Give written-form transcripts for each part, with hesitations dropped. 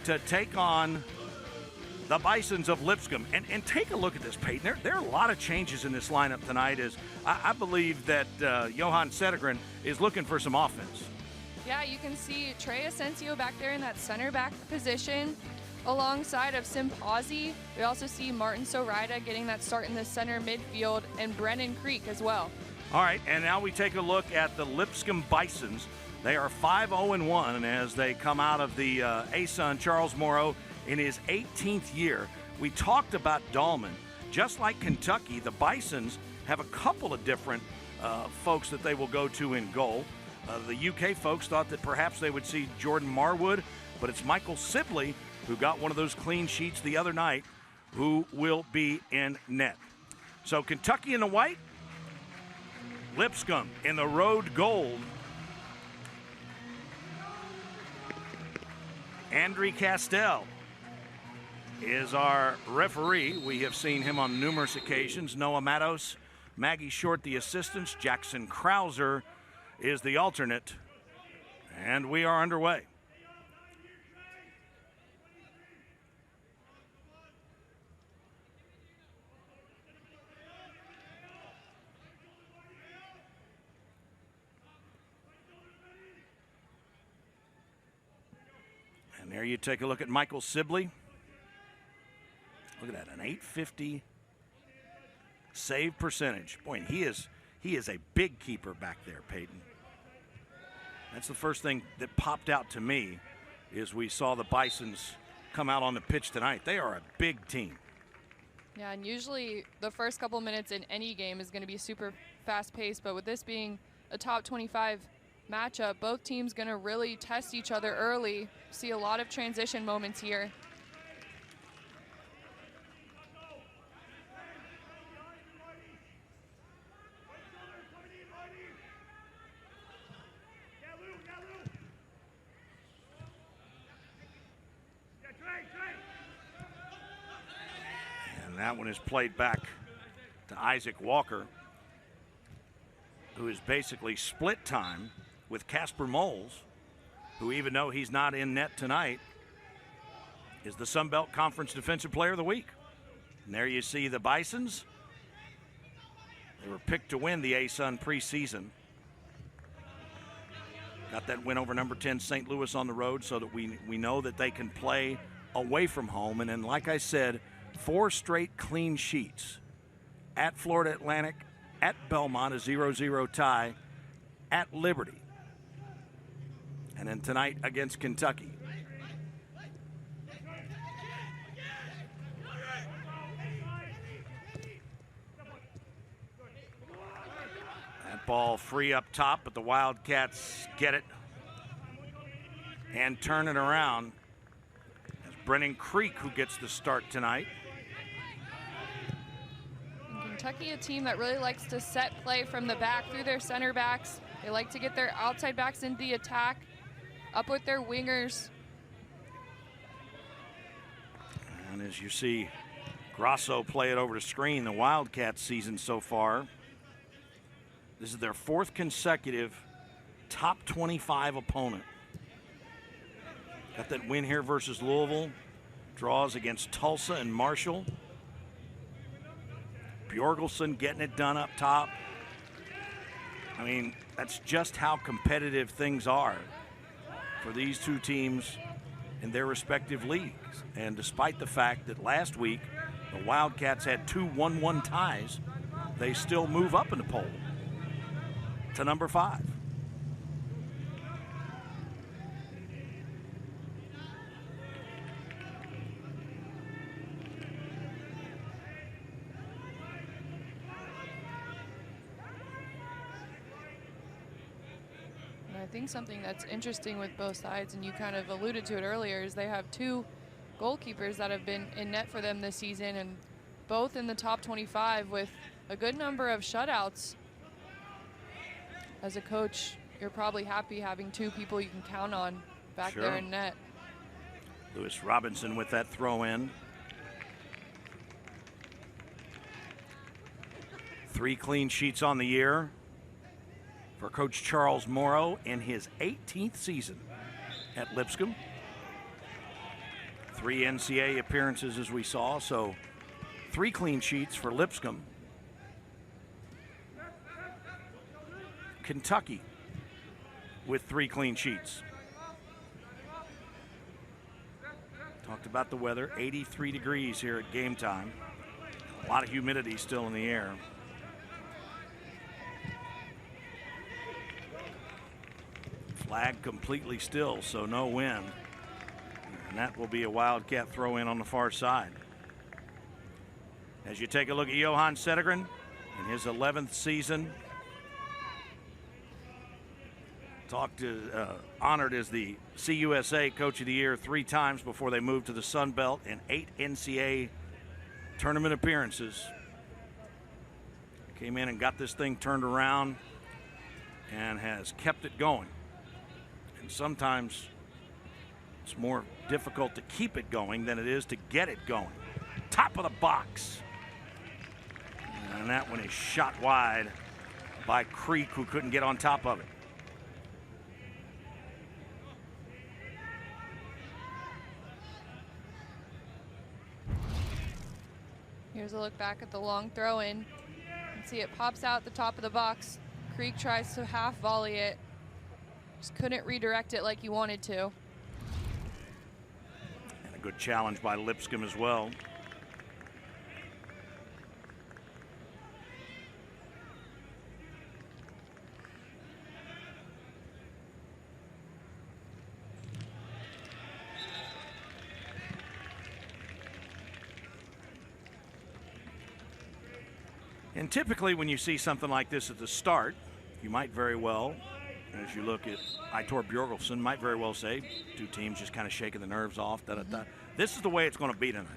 to take on the Bisons of Lipscomb. And take a look at this, Peyton. There are a lot of changes in this lineup tonight. As I believe that Johan Settergren is looking for some offense. Yeah, you can see Trey Asensio back there in that center back position alongside of Simpazzi. We also see Martin Sorida getting that start in the center midfield, and Brennan Creek as well. All right, and now we take a look at the Lipscomb Bisons. They are 5-0-1 as they come out of the ASUN Charles Morrow in his 18th year. We talked about Dahlman. Just like Kentucky, the Bisons have a couple of different folks that they will go to in goal. The UK folks thought that perhaps they would see Jordan Marwood, but it's Michael Sibley, who got one of those clean sheets the other night, who will be in net. So Kentucky in the white, Lipscomb in the road gold. Andre Castell is our referee. We have seen him on numerous occasions. Noah Matos, Maggie Short the assistants, Jackson Krauser is the alternate, and we are underway. And there you take a look at Michael Sibley. Look at that, an .850 save percentage. Boy, and he is a big keeper back there, Peyton. That's the first thing that popped out to me is we saw the Bisons come out on the pitch tonight. They are a big team. Yeah, and usually the first couple minutes in any game is going to be super fast-paced, but with this being a top 25 matchup, both teams going to really test each other early. See a lot of transition moments here. And that one is played back to Isaac Walker, who is basically split time with Casper Moles, who, even though he's not in net tonight, is the Sun Belt Conference Defensive Player of the Week. And there you see the Bisons. They were picked to win the ASUN preseason. Got that win over number 10 St. Louis on the road, so that we know that they can play away from home. And then, like I said, 4 straight clean sheets. At Florida Atlantic, at Belmont, a 0-0 tie, at Liberty, and then tonight against Kentucky. That ball free up top, but the Wildcats get it and turn it around. It's Brennan Creek who gets the start tonight. Kentucky, a team that really likes to set play from the back through their center backs. They like to get their outside backs into the attack, up with their wingers. And as you see Grosso play it over the screen, the Wildcats season so far, this is their 4th consecutive top 25 opponent. Got that win here versus Louisville, draws against Tulsa and Marshall. Bjorgelson getting it done up top. I mean, that's just how competitive things are for these two teams in their respective leagues. And despite the fact that last week the Wildcats had 2 1-1 ties, they still move up in the poll to number 5. I think something that's interesting with both sides, and you kind of alluded to it earlier, is they have 2 goalkeepers that have been in net for them this season, and both in the top 25 with a good number of shutouts. As a coach, you're probably happy having 2 people you can count on back there in net. Lewis Robinson with that throw in. 3 clean sheets on the year for Coach Charles Morrow in his 18th season at Lipscomb. 3 NCAA appearances, as we saw, so 3 clean sheets for Lipscomb. Kentucky with 3 clean sheets. Talked about the weather, 83 degrees here at game time. A lot of humidity still in the air. Flag completely still, so no wind. And that will be a Wildcat throw in on the far side. As you take a look at Johan Settegren in his 11th season, honored as the CUSA Coach of the Year 3 times before they moved to the Sun Belt, and 8 NCAA tournament appearances. Came in and got this thing turned around and has kept it going. And sometimes it's more difficult to keep it going than it is to get it going. Top of the box. And that one is shot wide by Creek, who couldn't get on top of it. Here's a look back at the long throw in. You can see it pops out the top of the box. Creek tries to half volley it. Just couldn't redirect it like he wanted to. And a good challenge by Lipscomb as well. And typically when you see something like this at the start, you might very well, as you look at Aitor Bjorgelsen, might very well say, 2 teams just kind of shaking the nerves off. This is the way it's going to be tonight.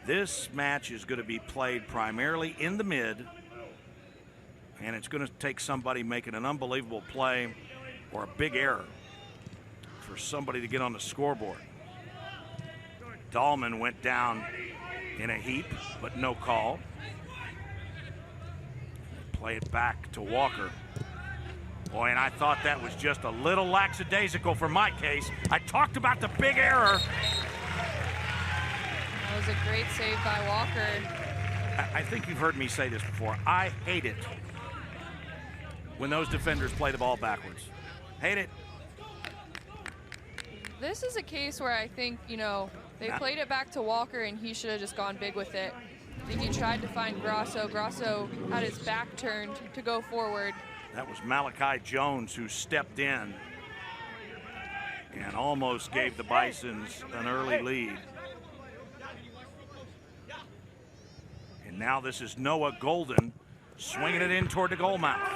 This match is going to be played primarily in the mid, and it's going to take somebody making an unbelievable play or a big error for somebody to get on the scoreboard. Dahlman went down in a heap, but no call. Play it back to Walker. Boy, and I thought that was just a little lackadaisical for my case. I talked about the big error. That was a great save by Walker. I think you've heard me say this before. I hate it when those defenders play the ball backwards. Hate it. This is a case where I think, they played it back to Walker and he should have just gone big with it. I think he tried to find Grasso. Grasso had his back turned to go forward. That was Malachi Jones who stepped in and almost gave the Bisons an early lead. And now this is Noah Golden swinging it in toward the goal mouth.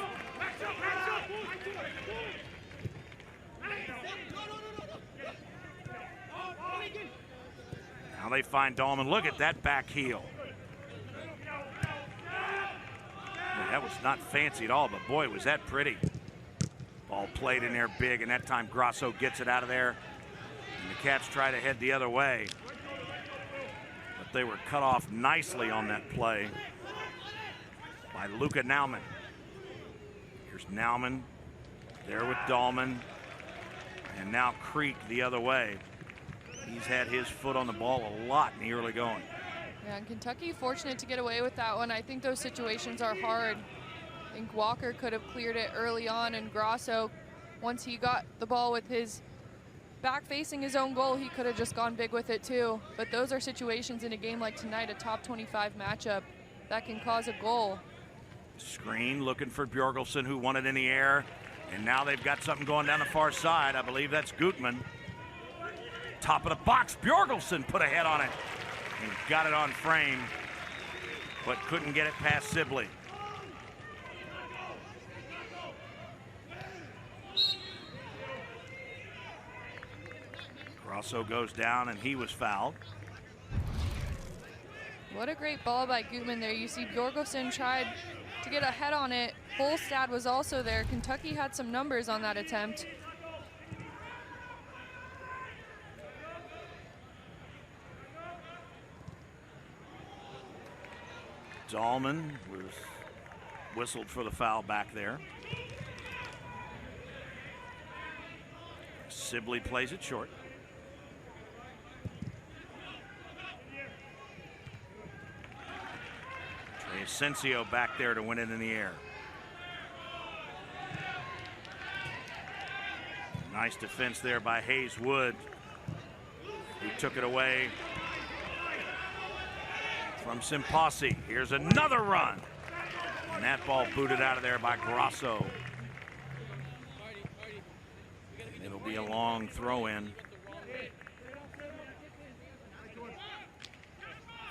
Now they find Dahlman. Look at that back heel. That was not fancy at all, but boy, was that pretty. Ball played in there big, and that time Grasso gets it out of there. And the Cats try to head the other way. But they were cut off nicely on that play by Luca Naumann. Here's Naumann there with Dahlman. And now Creek the other way. He's had his foot on the ball a lot in the early going. Yeah, and Kentucky fortunate to get away with that one. I think those situations are hard. I think Walker could have cleared it early on, and Grasso, once he got the ball with his back facing his own goal, he could have just gone big with it too. But those are situations in a game like tonight, a top 25 matchup, that can cause a goal. Screen looking for Bjorgelsen, who won it in the air. And now they've got something going down the far side. I believe that's Gutman. Top of the box, Bjorgelsen put a head on it. He got it on frame, but couldn't get it past Sibley. Grasso goes down, and he was fouled. What a great ball by Gutman there. You see Bjorgelsen tried to get a head on it. Holstad was also there. Kentucky had some numbers on that attempt. Dahlman was whistled for the foul back there. Sibley plays it short. Asensio back there to win it in the air. Nice defense there by Hayes Wood, who took it away from Simpasi. Here's another run. And that ball booted out of there by Grasso. It'll be a long throw in.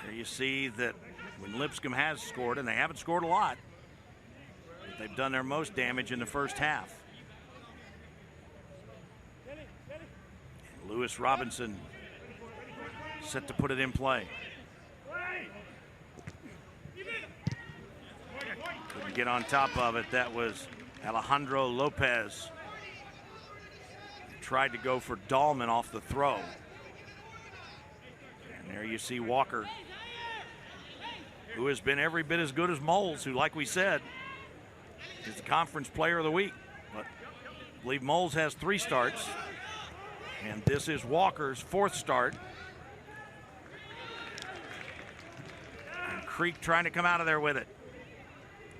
There you see that when Lipscomb has scored, and they haven't scored a lot, but they've done their most damage in the first half. And Lewis Robinson set to put it in play. Couldn't get on top of it. That was Alejandro Lopez. Tried to go for Dahlman off the throw. And there you see Walker, who has been every bit as good as Moles, who, like we said, is the conference player of the week. But I believe Moles has 3 starts, and this is Walker's 4th start. And Creek trying to come out of there with it.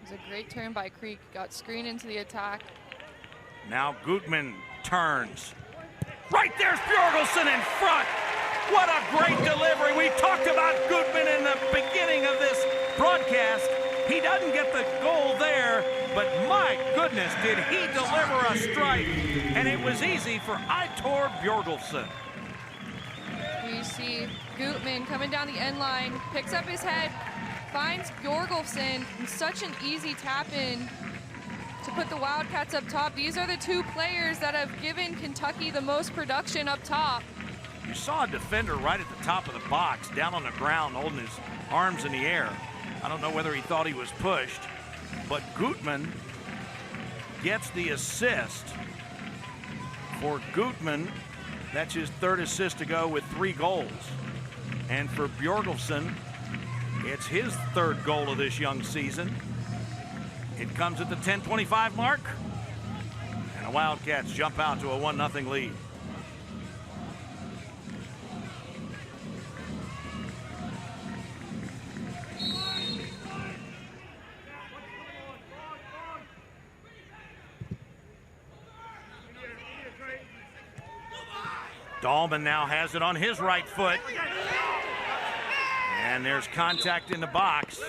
It was a great turn by Creek. Got screened into the attack. Now Gutman turns. Right there's Bjorgelsen in front. What a great delivery. We talked about Gutman in the beginning of this broadcast. He doesn't get the goal there, but my goodness, did he deliver a strike. And it was easy for Aitor Bjorgelsen. We see Gutman coming down the end line, picks up his head, finds Bjorgelsen, and such an easy tap in to put the Wildcats up top. These are the 2 players that have given Kentucky the most production up top. You saw a defender right at the top of the box, down on the ground, holding his arms in the air. I don't know whether he thought he was pushed, but Gutman gets the assist. For Gutman, that's his 3rd assist to go with 3 goals. And for Bjorgelsen, it's his 3rd goal of this young season. It comes at the 10:25 mark, and the Wildcats jump out to a 1-0 lead. Dahlman now has it on his right foot. And there's contact in the box.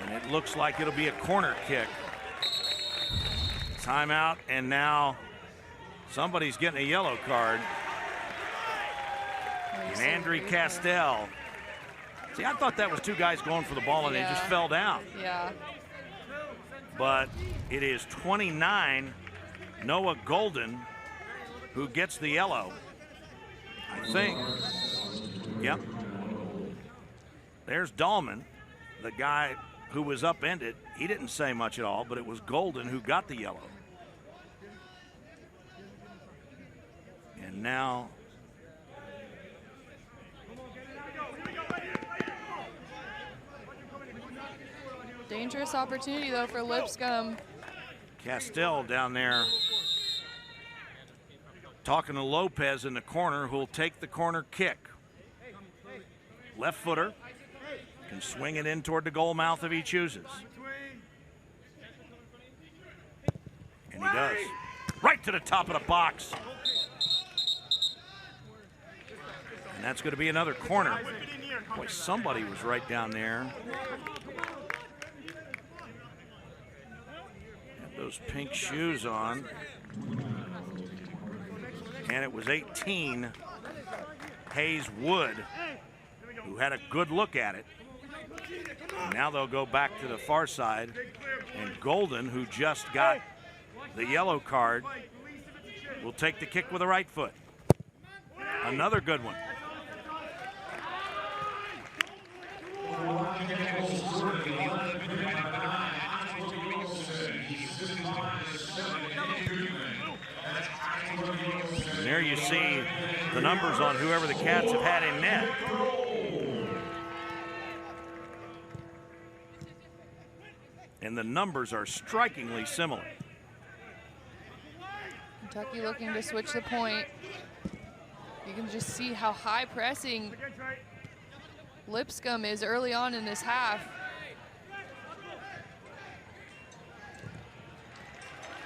And it looks like it'll be a corner kick. Timeout, and now somebody's getting a yellow card. And Andre Castell. See, I thought that was 2 guys going for the ball, and they just fell down. Yeah. But it is 29, Noah Golden, who gets the yellow, I think. Yep. There's Dahlman, the guy who was upended. He didn't say much at all, but it was Golden who got the yellow. And now Dangerous opportunity, though, for Lipscomb. Castell down there talking to Lopez in the corner, who'll take the corner kick. Left footer, can swing it in toward the goal mouth if he chooses. And he does. Right to the top of the box. And that's going to be another corner. Boy, somebody was right down there. Had those pink shoes on. And it was 18, Hayes Wood, who had a good look at it. And now they'll go back to the far side, and Golden, who just got the yellow card, will take the kick with the right foot. Another good one. And there you see the numbers on whoever the Cats have had in net. And the numbers are strikingly similar. Kentucky looking to switch the point. You can just see how high pressing Lipscomb is early on in this half.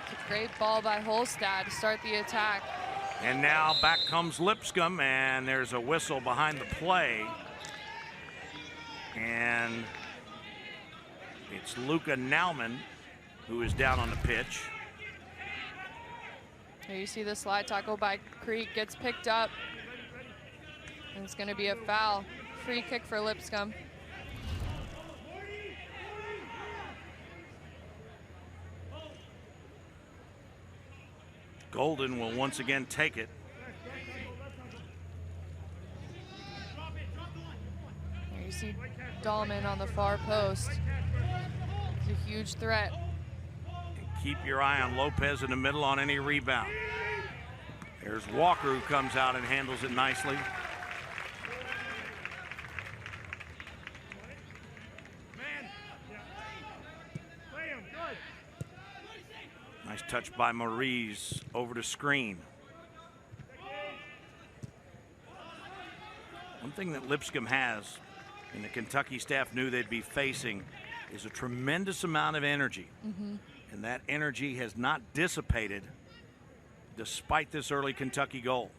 It's a great ball by Holstad to start the attack. And now back comes Lipscomb, and there's a whistle behind the play. And it's Luca Nauman who is down on the pitch. Here you see the slide tackle by Creek, gets picked up. And it's going to be a foul. Free kick for Lipscomb. Golden will once again take it. Here you see Dahlman on the far post. He's a huge threat. And keep your eye on Lopez in the middle on any rebound. There's Walker who comes out and handles it nicely. Nice touch by Maurice over to screen. One thing that Lipscomb has, and the Kentucky staff knew they'd be facing, is a tremendous amount of energy. And that energy has not dissipated despite this early Kentucky goal.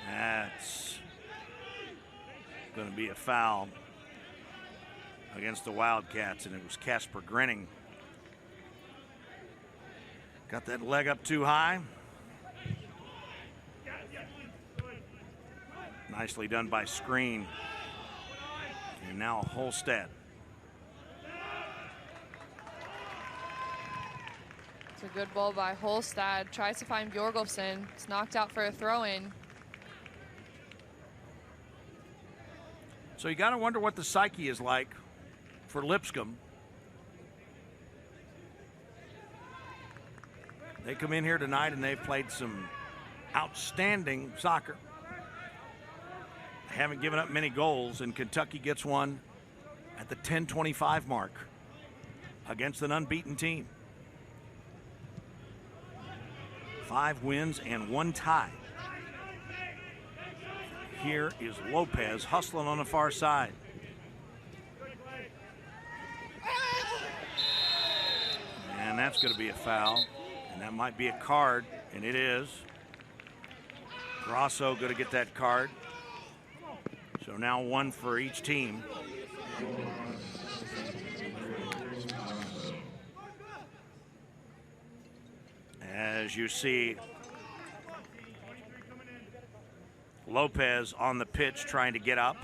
That's going to be a foul against the Wildcats, and it was Casper Grenning. Got that leg up too high. Nicely done by Screen. And now Holstad. It's a good ball by Holstad. Tries to find Bjorgolfsson. It's knocked out for a throw-in. So you got to wonder what the psyche is like for Lipscomb. They come in here tonight and they've played some outstanding soccer. Haven't given up many goals, and Kentucky gets one at the 10:25 mark against an unbeaten team. 5 wins and 1 tie. Here is Lopez hustling on the far side. And that's going to be a foul. And that might be a card, and it is. Grosso going to get that card. So now 1 for each team. As you see, Lopez on the pitch trying to get up.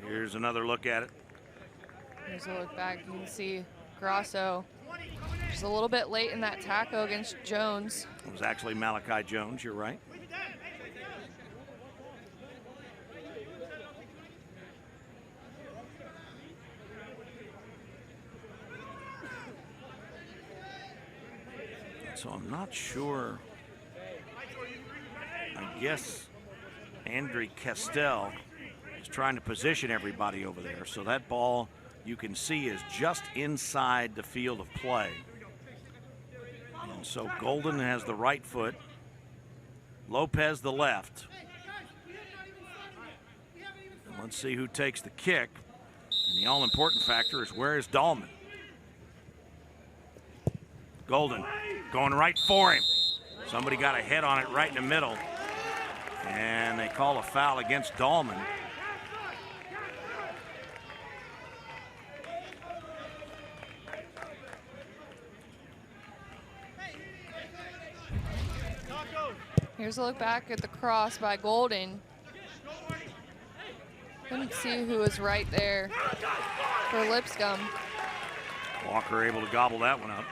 Here's another look at it. Here's a look back. You can see Grosso just a little bit late in that tackle against Jones. It was actually Malachi Jones, you're right. So I'm not sure. I guess Andre Castell is trying to position everybody over there. So that ball, you can see, is just inside the field of play. And so Golden has the right foot, Lopez the left. And let's see who takes the kick. And the all-important factor is, where is Dahlman? Golden going right for him. Somebody got a head on it right in the middle. And they call a foul against Dahlman. Here's a look back at the cross by Golden. Couldn't see who was right there for Lipscomb. Walker able to gobble that one up.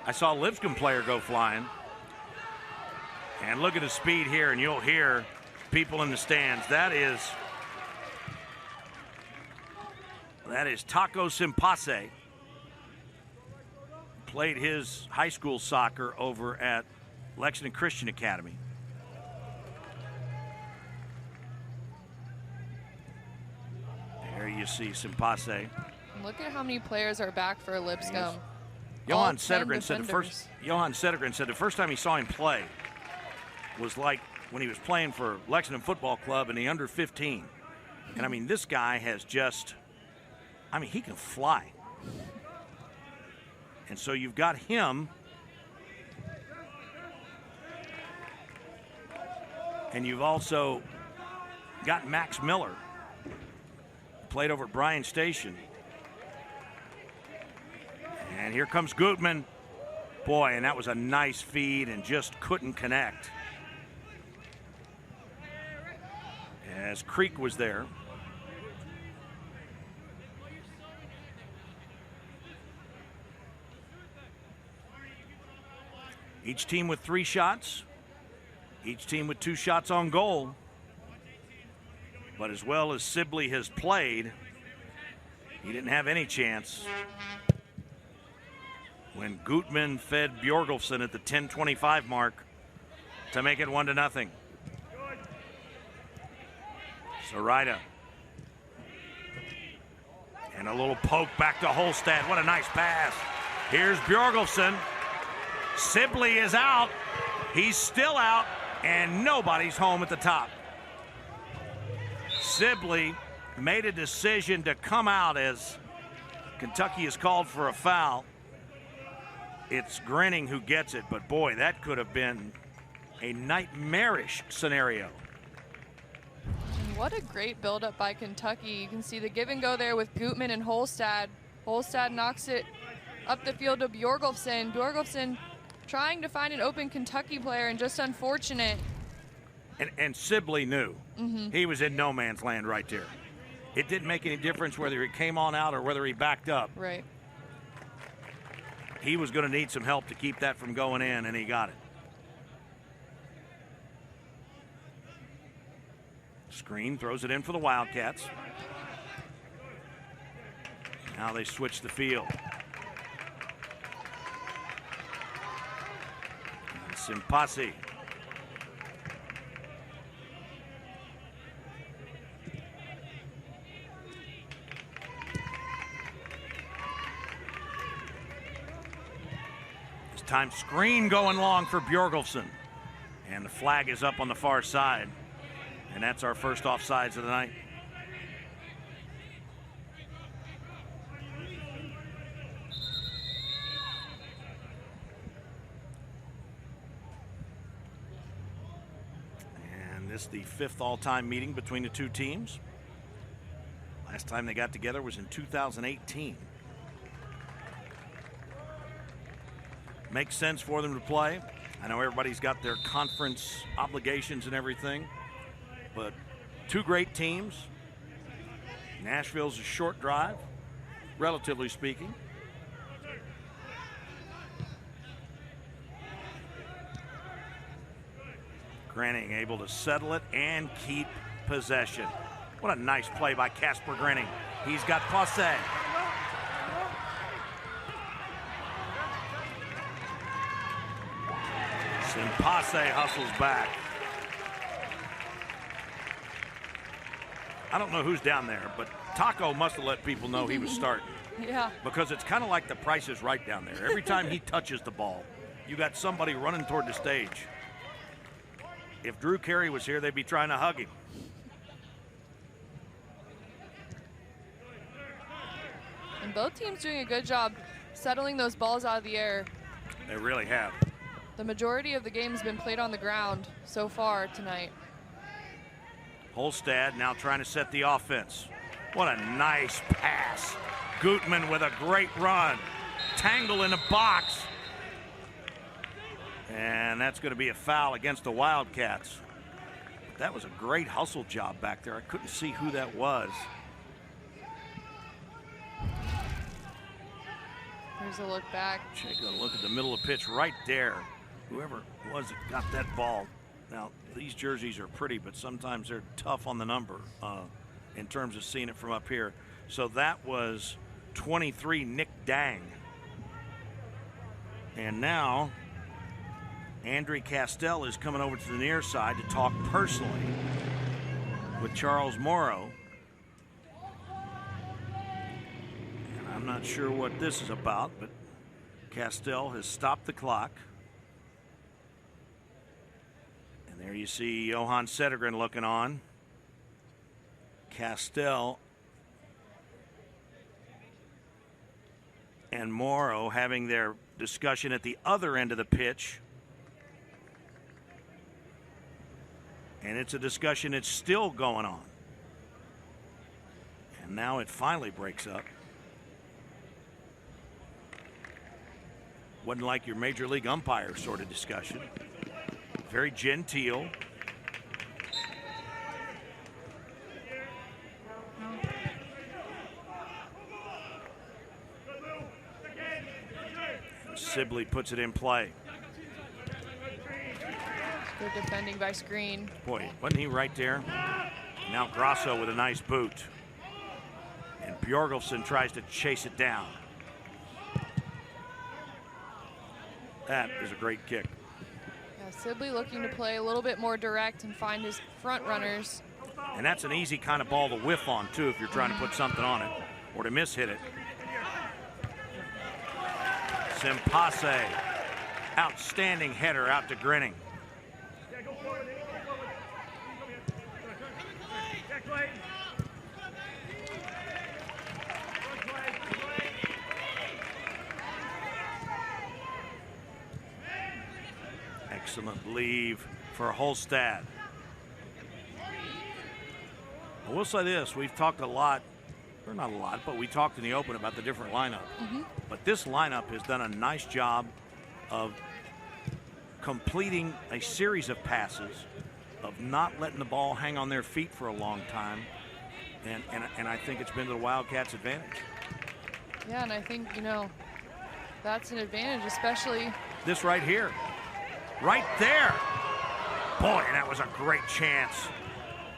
I saw a Lipscomb player go flying. And look at the speed here, and you'll hear people in the stands. That is Taco Simpase. Played his high school soccer over at Lexington Christian Academy. There you see Simpase. Look at how many players are back for Lipscomb. Johan Sedergren said the first time he saw him play was like when he was playing for Lexington Football Club in the under 15. And I mean, this guy has just, I mean, he can fly. And so you've got him. And you've also got Max Miller, played over at Bryan Station. And here comes Gutman. Boy, and that was a nice feed and just couldn't connect. As Creek was there. Each team with 3 shots. Each team with 2 shots on goal. But as well as Sibley has played, he didn't have any chance when Gutman fed Bjorgolfsson at the 10:25 mark to make it 1-0. Sarita. And a little poke back to Holstad. What a nice pass. Here's Bjorgolfsson. Sibley is out. He's still out, and nobody's home at the top. Sibley made a decision to come out as Kentucky is called for a foul. It's Grinning who gets it, but boy, that could have been a nightmarish scenario. And what a great buildup by Kentucky. You can see the give and go there with Gutman and Holstad. Holstad knocks it up the field to Bjorgolfsson. Bjorgolfsson trying to find an open Kentucky player, and just unfortunate. And Sibley knew. He was in no man's land right there. It didn't make any difference whether he came on out or whether he backed up. Right. He was going to need some help to keep that from going in, and he got it. Screen throws it in for the Wildcats. Now they switch the field. Simpasi. This time screen going long for Bjorgolfsson. And the flag is up on the far side. And that's our first offsides of the night. This is the 5th all-time meeting between the two teams. Last time they got together was in 2018. Makes sense for them to play. I know everybody's got their conference obligations and everything, but 2 great teams. Nashville's a short drive, relatively speaking. Grinning able to settle it and keep possession. What a nice play by Casper Grinning. He's got Passe. Passe hustles back. I don't know who's down there, but Taco must have let people know he was starting. Yeah. Because it's kind of like the Price is Right down there. Every time he touches the ball, you got somebody running toward the stage. If Drew Carey was here, they'd be trying to hug him. And both teams doing a good job settling those balls out of the air. They really have. The majority of the game has been played on the ground so far tonight. Holstad now trying to set the offense. What a nice pass. Gutman with a great run. Tangle in the box. And that's going to be a foul against the Wildcats. That was a great hustle job back there. I couldn't see who that was. Here's a look back. Take a look at the middle of the pitch right there. Whoever it was that got that ball. Now, these jerseys are pretty, but sometimes they're tough on the number in terms of seeing it from up here. So that was 23, Nick Dang. And now Andre Castell is coming over to the near side to talk personally with Charles Morrow. And I'm not sure what this is about, but Castell has stopped the clock. And there you see Johan Sedergren looking on. Castell and Morrow having their discussion at the other end of the pitch. And it's a discussion that's still going on. And now it finally breaks up. Wasn't like your major league umpire sort of discussion. Very genteel. And Sibley puts it in play. Good defending by Screen. Boy, wasn't he right there? Now Grasso with a nice boot. And Bjorgulfsson tries to chase it down. That is a great kick. Yeah, Sibley looking to play a little bit more direct and find his front runners. And that's an easy kind of ball to whiff on, too, if you're trying to put something on it or to miss-hit it. Simpase, outstanding header out to Grinning. Excellent leave for Holstad. I will say this, we've talked a lot, or not a lot, but we talked in the open about the different lineup. But this lineup has done a nice job of completing a series of passes, of not letting the ball hang on their feet for a long time. And I think it's been to the Wildcats' advantage. Yeah, and I think, you know, that's an advantage, especially this right here. Right there. Boy, that was a great chance.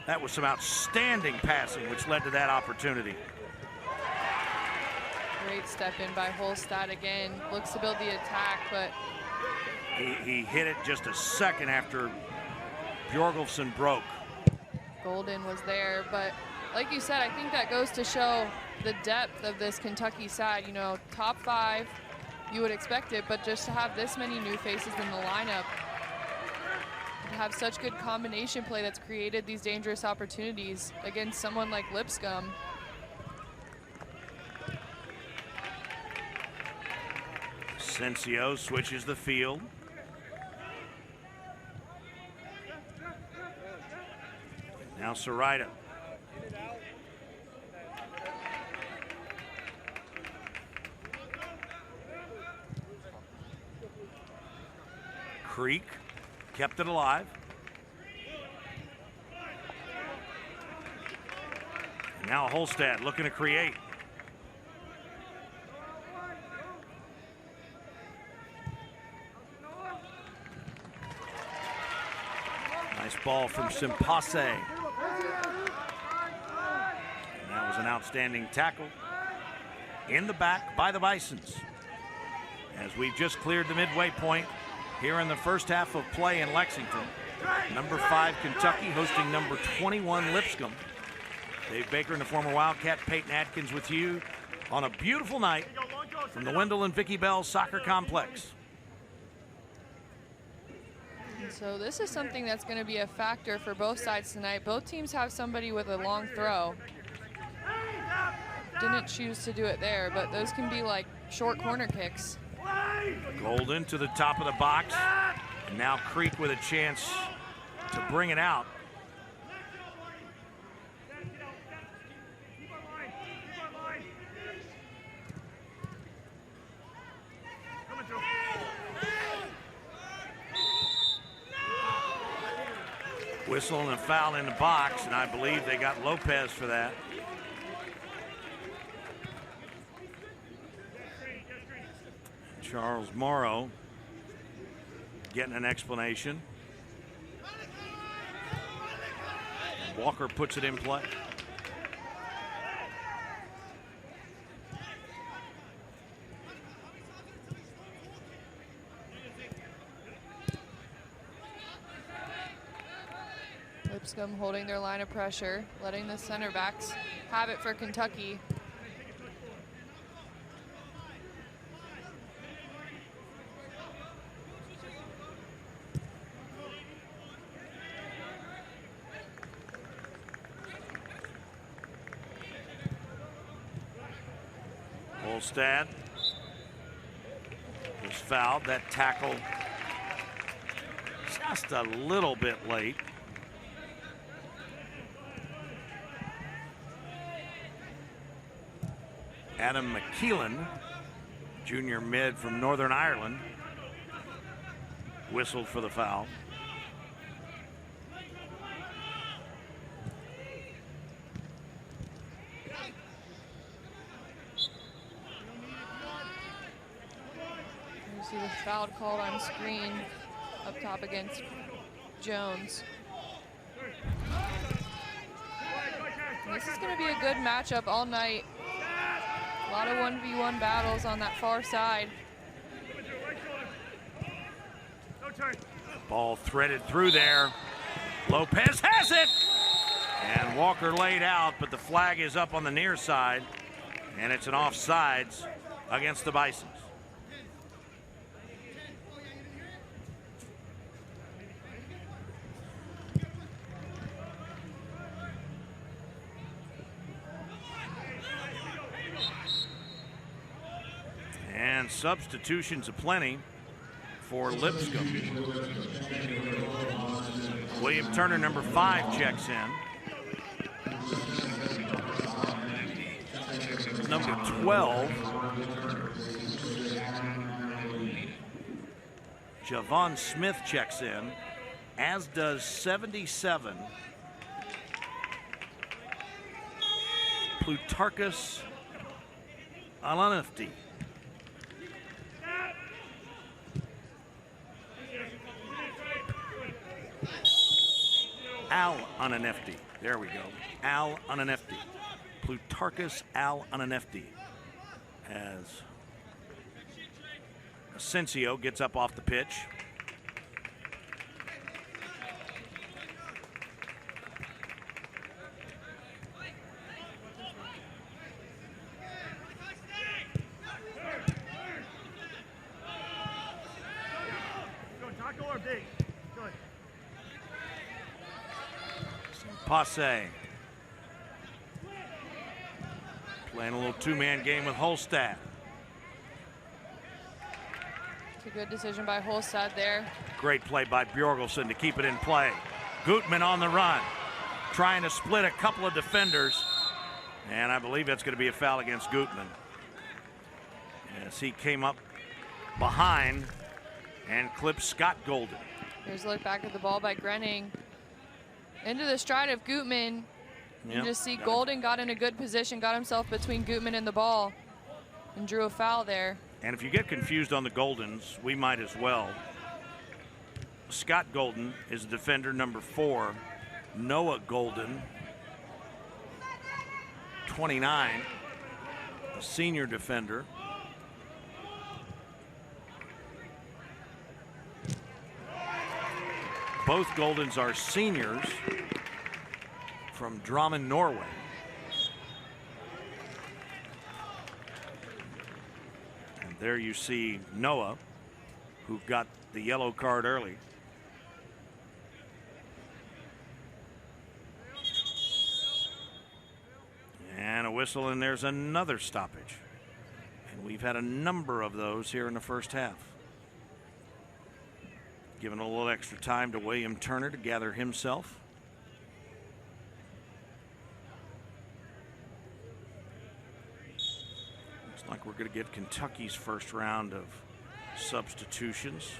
That was some outstanding passing, which led to that opportunity. Great step in by Holstad again. Looks to build the attack, but he hit it just a second after Bjorgulfsson broke. Golden was there, but like you said, I think that goes to show the depth of this Kentucky side. You know, top 5, you would expect it, but just to have this many new faces in the lineup, to have such good combination play that's created these dangerous opportunities against someone like Lipscomb. Sensio switches the field. Now Sarita. Creek kept it alive. And now Holstad looking to create. Nice ball from Simpase. And that was an outstanding tackle in the back by the Bisons. As we've just cleared the midway point here in the first half of play in Lexington. Number 5 Kentucky hosting number 21 Lipscomb. Dave Baker and the former Wildcat Peyton Atkins with you on a beautiful night from the Wendell and Vicki Bell Soccer Complex. So this is something that's going to be a factor for both sides tonight. Both teams have somebody with a long throw. Didn't choose to do it there, but those can be like short corner kicks. Golden to the top of the box. And now Creek with a chance to bring it out. Whistle and a foul in the box, and I believe they got Lopez for that. Charles Morrow getting an explanation. And Walker puts it in play. Lipscomb holding their line of pressure, letting the center backs have it for Kentucky. Holstad was fouled. That tackle just a little bit late. Adam McKeelan, junior mid from Northern Ireland, whistled for the foul. You see the foul called on screen up top against Jones. And this is going to be a good matchup all night. A lot of 1v1 battles on that far side. Ball threaded through there. Lopez has it! And Walker laid out, but the flag is up on the near side, and it's an offsides against the Bisons. And substitutions aplenty for Lipscomb. William Turner, number 5, checks in. Number 12, Javon Smith checks in, as does 77, Plutarchus Alanifty. Al Ananefti. There we go. Al Ananefti. Plutarchus Al Ananefti. As Asensio gets up off the pitch. Passe. Playing a little two-man game with Holstad. It's a good decision by Holstad there. Great play by Bjorgelsen to keep it in play. Gutman on the run, trying to split a couple of defenders. And I believe that's going to be a foul against Gutman, as he came up behind and clipped Scott Golden. Here's a look back at the ball by Grenning. Into the stride of Gutman. You just see Golden got in a good position, got himself between Gutman and the ball, and drew a foul there. And if you get confused on the Goldens, we might as well. Scott Golden is defender number 4. Noah Golden, 29, a senior defender. Both Goldens are seniors from Drammen, Norway. And there you see Noah, who got the yellow card early. And a whistle, and there's another stoppage. And we've had a number of those here in the first half. Giving a little extra time to William Turner to gather himself. Looks like we're going to get Kentucky's first round of substitutions.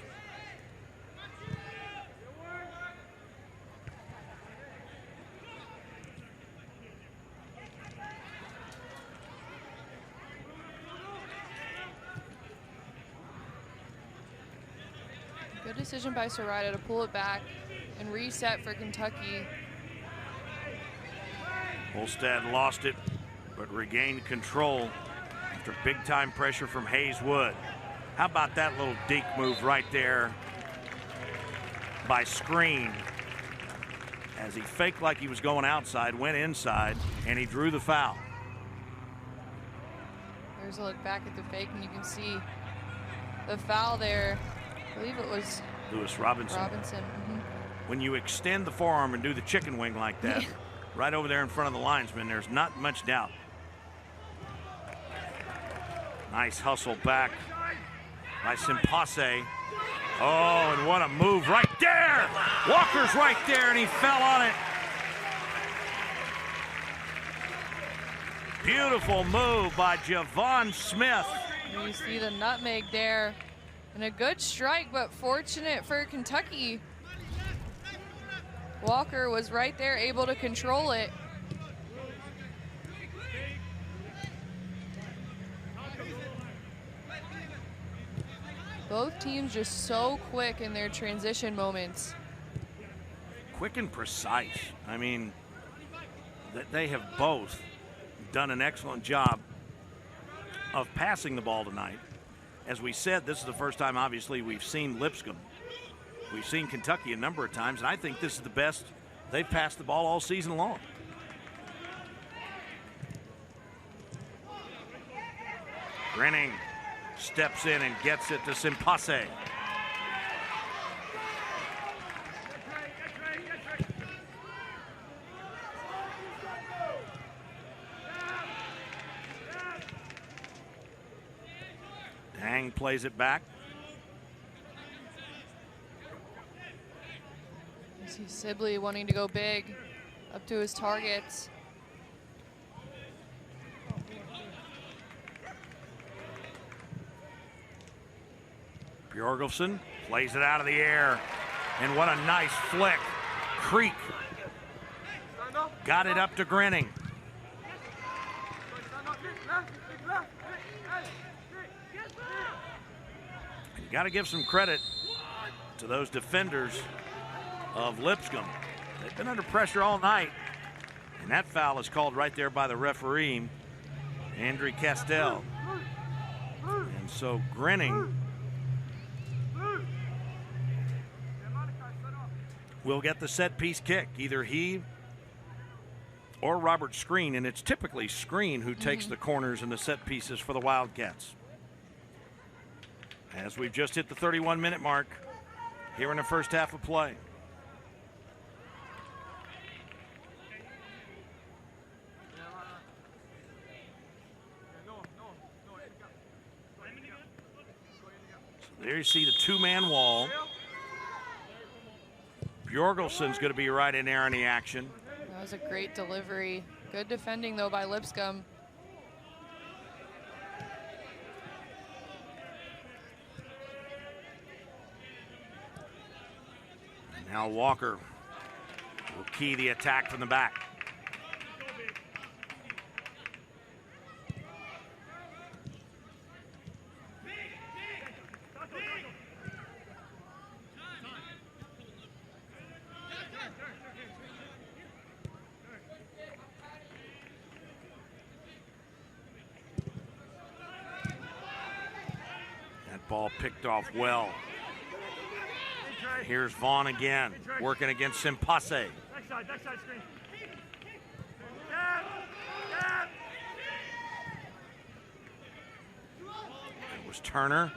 Good decision by Sarita to pull it back and reset for Kentucky. Holstad lost it, but regained control after big-time pressure from Hayes Wood. How about that little deke move right there by Screen, as he faked like he was going outside, went inside, and he drew the foul. There's a look back at the fake, and you can see the foul there. I believe it was Lewis Robinson. When you extend the forearm and do the chicken wing like that, right over there in front of the linesman, there's not much doubt. Nice hustle back by Simpase. Oh, and what a move right there. Walker's right there, and he fell on it. Beautiful move by Javon Smith. You see the nutmeg there. And a good strike, but fortunate for Kentucky. Walker was right there, able to control it. Both teams just so quick in their transition moments. Quick and precise. I mean, they have both done an excellent job of passing the ball tonight. As we said, this is the first time, obviously, we've seen Lipscomb. We've seen Kentucky a number of times, and I think this is the best they've passed the ball all season long. Grinning steps in and gets it to Simpase. Dang plays it back. You see Sibley wanting to go big, up to his targets. Bjorgelsen plays it out of the air, and what a nice flick. Creek got it up to Grinning. You got to give some credit to those defenders of Lipscomb. They've been under pressure all night, and that foul is called right there by the referee, Andre Castell. And so Grinning will get the set piece kick. Either he or Robert Screen, and it's typically Screen who takes the corners and the set pieces for the Wildcats. As we've just hit the 31-minute mark here in the first half of play. So there you see the two-man wall. Bjorgelsen's going to be right in there in the action. That was a great delivery. Good defending, though, by Lipscomb. And now Walker will key the attack from the back. Ball picked off well. Here's Vaughn again, working against Simpase. Backside screen. It was Turner,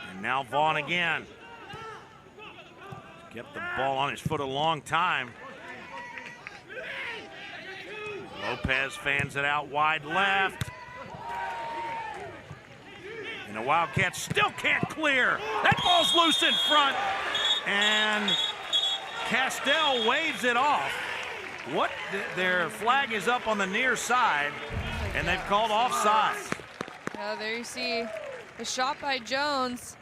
and now Vaughn again. Kept the ball on his foot a long time. Lopez fans it out wide left. And the Wildcats still can't clear. That ball's loose in front. And Castell waves it off. Their flag is up on the near side, and they've called offside. Yeah, there you see the shot by Jones.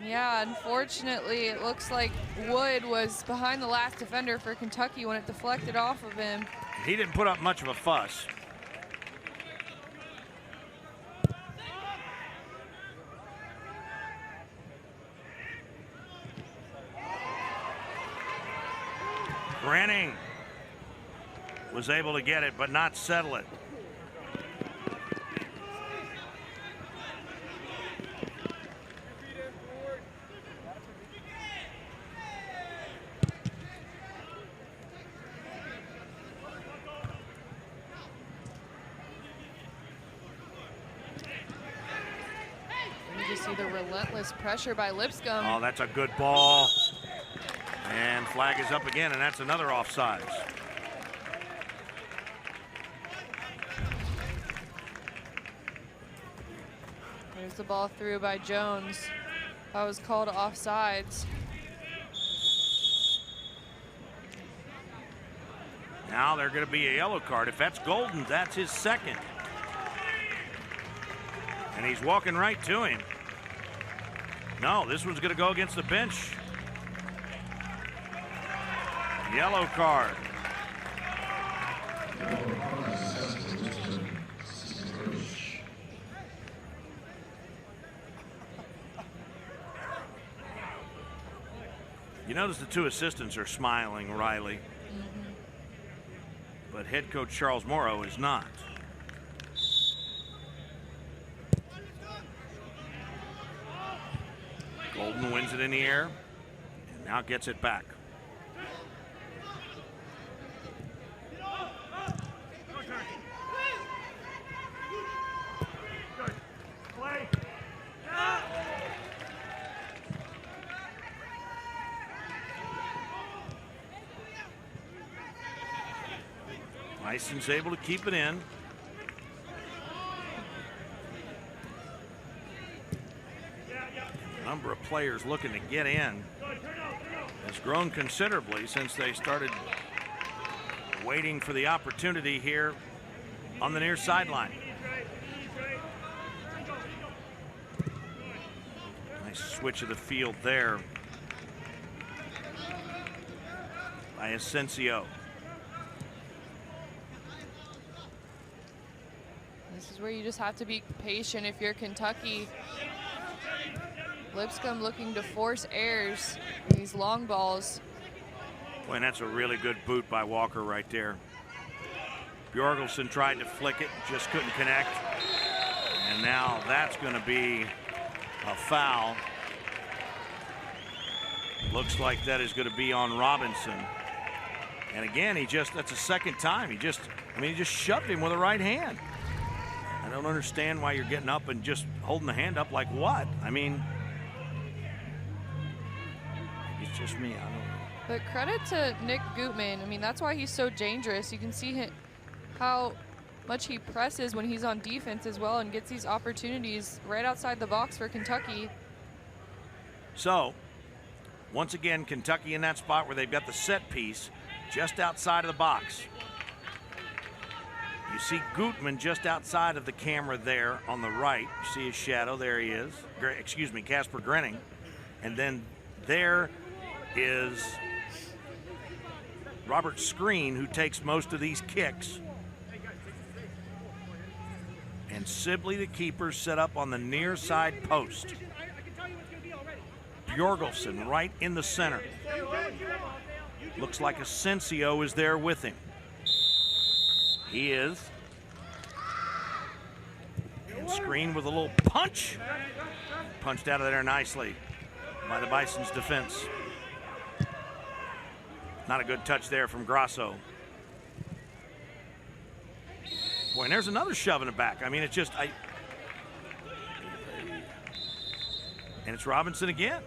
Yeah, unfortunately, it looks like Wood was behind the last defender for Kentucky when it deflected off of him. He didn't put up much of a fuss. Grinning was able to get it, but not settle it. You just see the relentless pressure by Lipscomb. Oh, that's a good ball. And flag is up again, and that's another offsides. There's the ball through by Jones. That was called offsides. Now they're going to be a yellow card. If that's Golden, that's his second. And he's walking right to him. No, this one's going to go against the bench. Yellow card. You notice the two assistants are smiling, Riley. But head coach Charles Morrow is not. Golden wins it in the air and now gets it back. Bison's able to keep it in. The number of players looking to get in has grown considerably since they started waiting for the opportunity here on the near sideline. Nice switch of the field there by Asensio. This is where you just have to be patient if you're Kentucky. Lipscomb looking to force errors, these long balls. Boy, and that's a really good boot by Walker right there. Bjorgelsen tried to flick it, just couldn't connect. And now that's going to be a foul. Looks like that is going to be on Robinson. And again, that's a second time. He just shoved him with the right hand. I don't understand why you're getting up and just holding the hand up like what? I mean, it's just me. I don't know. But credit to Nick Gutman. I mean, that's why he's so dangerous. You can see how much he presses when he's on defense as well and gets these opportunities right outside the box for Kentucky. So, once again, Kentucky in that spot where they've got the set piece just outside of the box. You see Gutman just outside of the camera there on the right. You see his shadow. There he is. Excuse me, Casper Grenning. And then there is Robert Screen, who takes most of these kicks. And Sibley, the keeper, set up on the near side post. Bjorgelsen right in the center. Looks like Asensio is there with him. He is. And Screen with a little punch. Punched out of there nicely by the Bison's defense. Not a good touch there from Grasso. Boy, and there's another shove in the back. I mean, it's just, and it's Robinson again.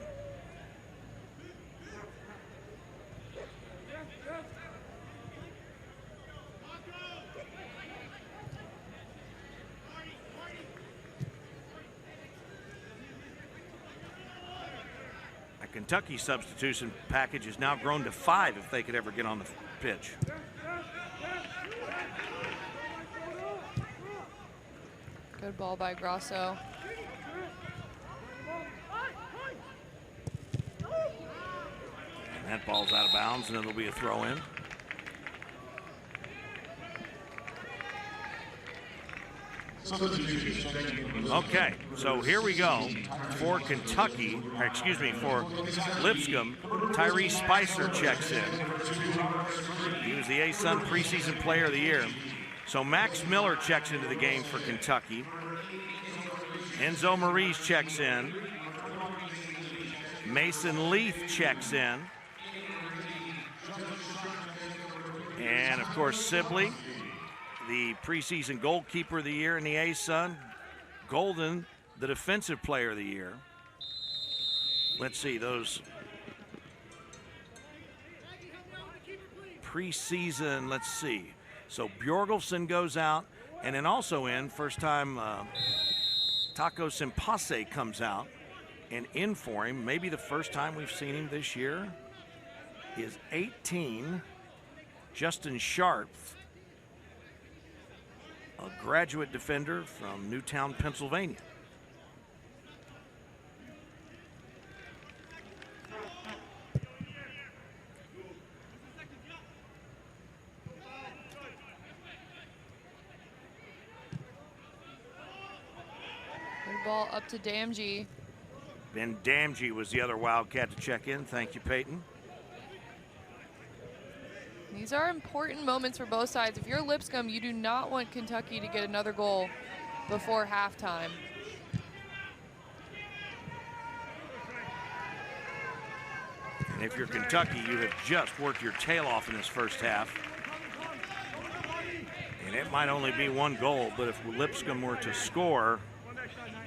Kentucky substitution package has now grown to 5 if they could ever get on the pitch. Good ball by Grasso. And that ball's out of bounds, and it'll be a throw in. Okay, so here we go for Kentucky, or excuse me, for Lipscomb. Tyrese Spicer checks in. He was the ASUN preseason player of the year. So Max Miller checks into the game for Kentucky. Enzo Maurice checks in. Mason Leith checks in. And of course Sibley, the preseason goalkeeper of the year in the ASUN. Golden, the defensive player of the year. Let's see those preseason, let's see. So Bjorgelsen goes out, and then also in, first time Taco Simpase comes out, and in for him, maybe the first time we've seen him this year, is 18, Justin Sharp, a graduate defender from Newtown, Pennsylvania. Good ball up to Damgee. Ben Damgee was the other Wildcat to check in. Thank you, Peyton. These are important moments for both sides. If you're Lipscomb, you do not want Kentucky to get another goal before halftime. And if you're Kentucky, you have just worked your tail off in this first half. And it might only be one goal, but if Lipscomb were to score,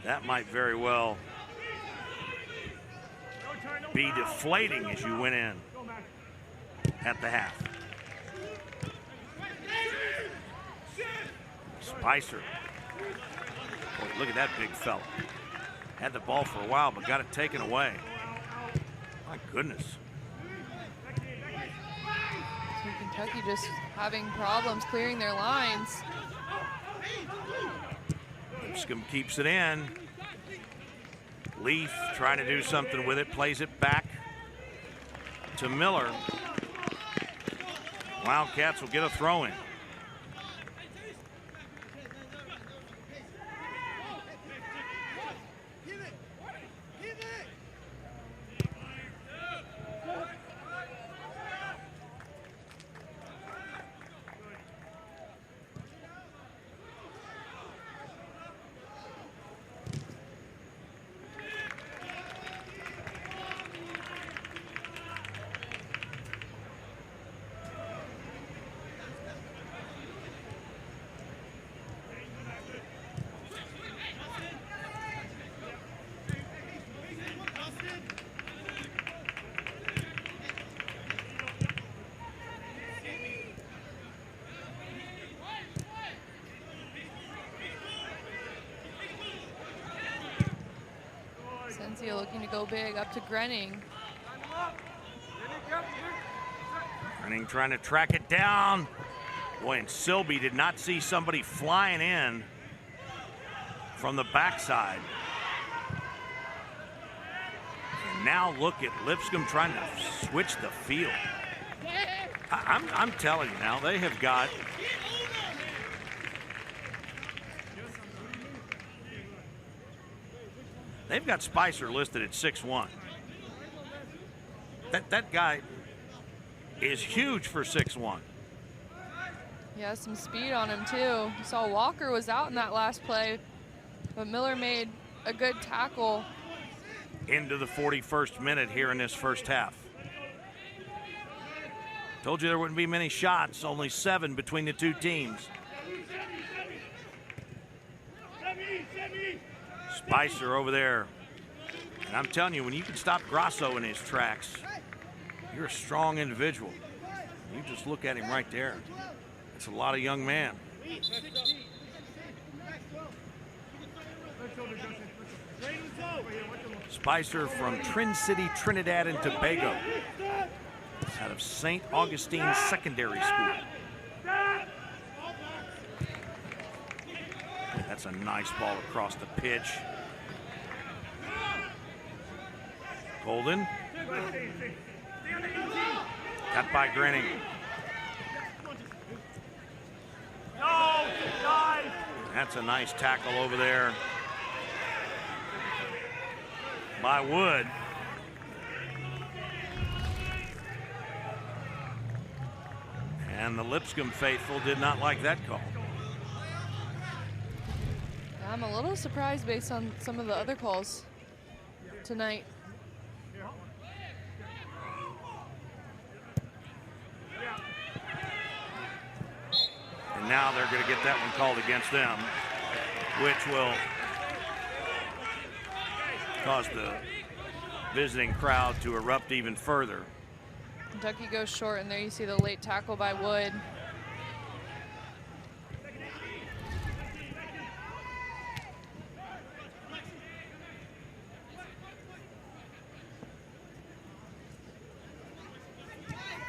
that might very well be deflating as you went in at the half. Spicer. Boy, look at that big fella. Had the ball for a while, but got it taken away. My goodness. So Kentucky just having problems clearing their lines. Lipscomb keeps it in. Leaf trying to do something with it, plays it back to Miller. Wildcats will get a throw in. Looking to go big up to Grenning. Grenning trying to track it down. Boy, and Silby did not see somebody flying in from the backside. And now look at Lipscomb trying to switch the field. I'm telling you now, they have got Spicer listed at 6'1". That guy is huge for 6'1". He has some speed on him too. You saw Walker was out in that last play, but Miller made a good tackle. Into the 41st minute here in this first half. Told you there wouldn't be many shots, only 7 between the two teams. Spicer over there. And I'm telling you, when you can stop Grasso in his tracks, you're a strong individual. You just look at him right there. It's a lot of young man. Spicer from Trin City, Trinidad and Tobago. Out of St. Augustine Secondary School. That's a nice ball across the pitch. Golden. Got by Grenning. That's a nice tackle over there by Wood. And the Lipscomb faithful did not like that call. I'm a little surprised based on some of the other calls tonight. And now they're going to get that one called against them, which will cause the visiting crowd to erupt even further. Kentucky goes short, and there you see the late tackle by Wood.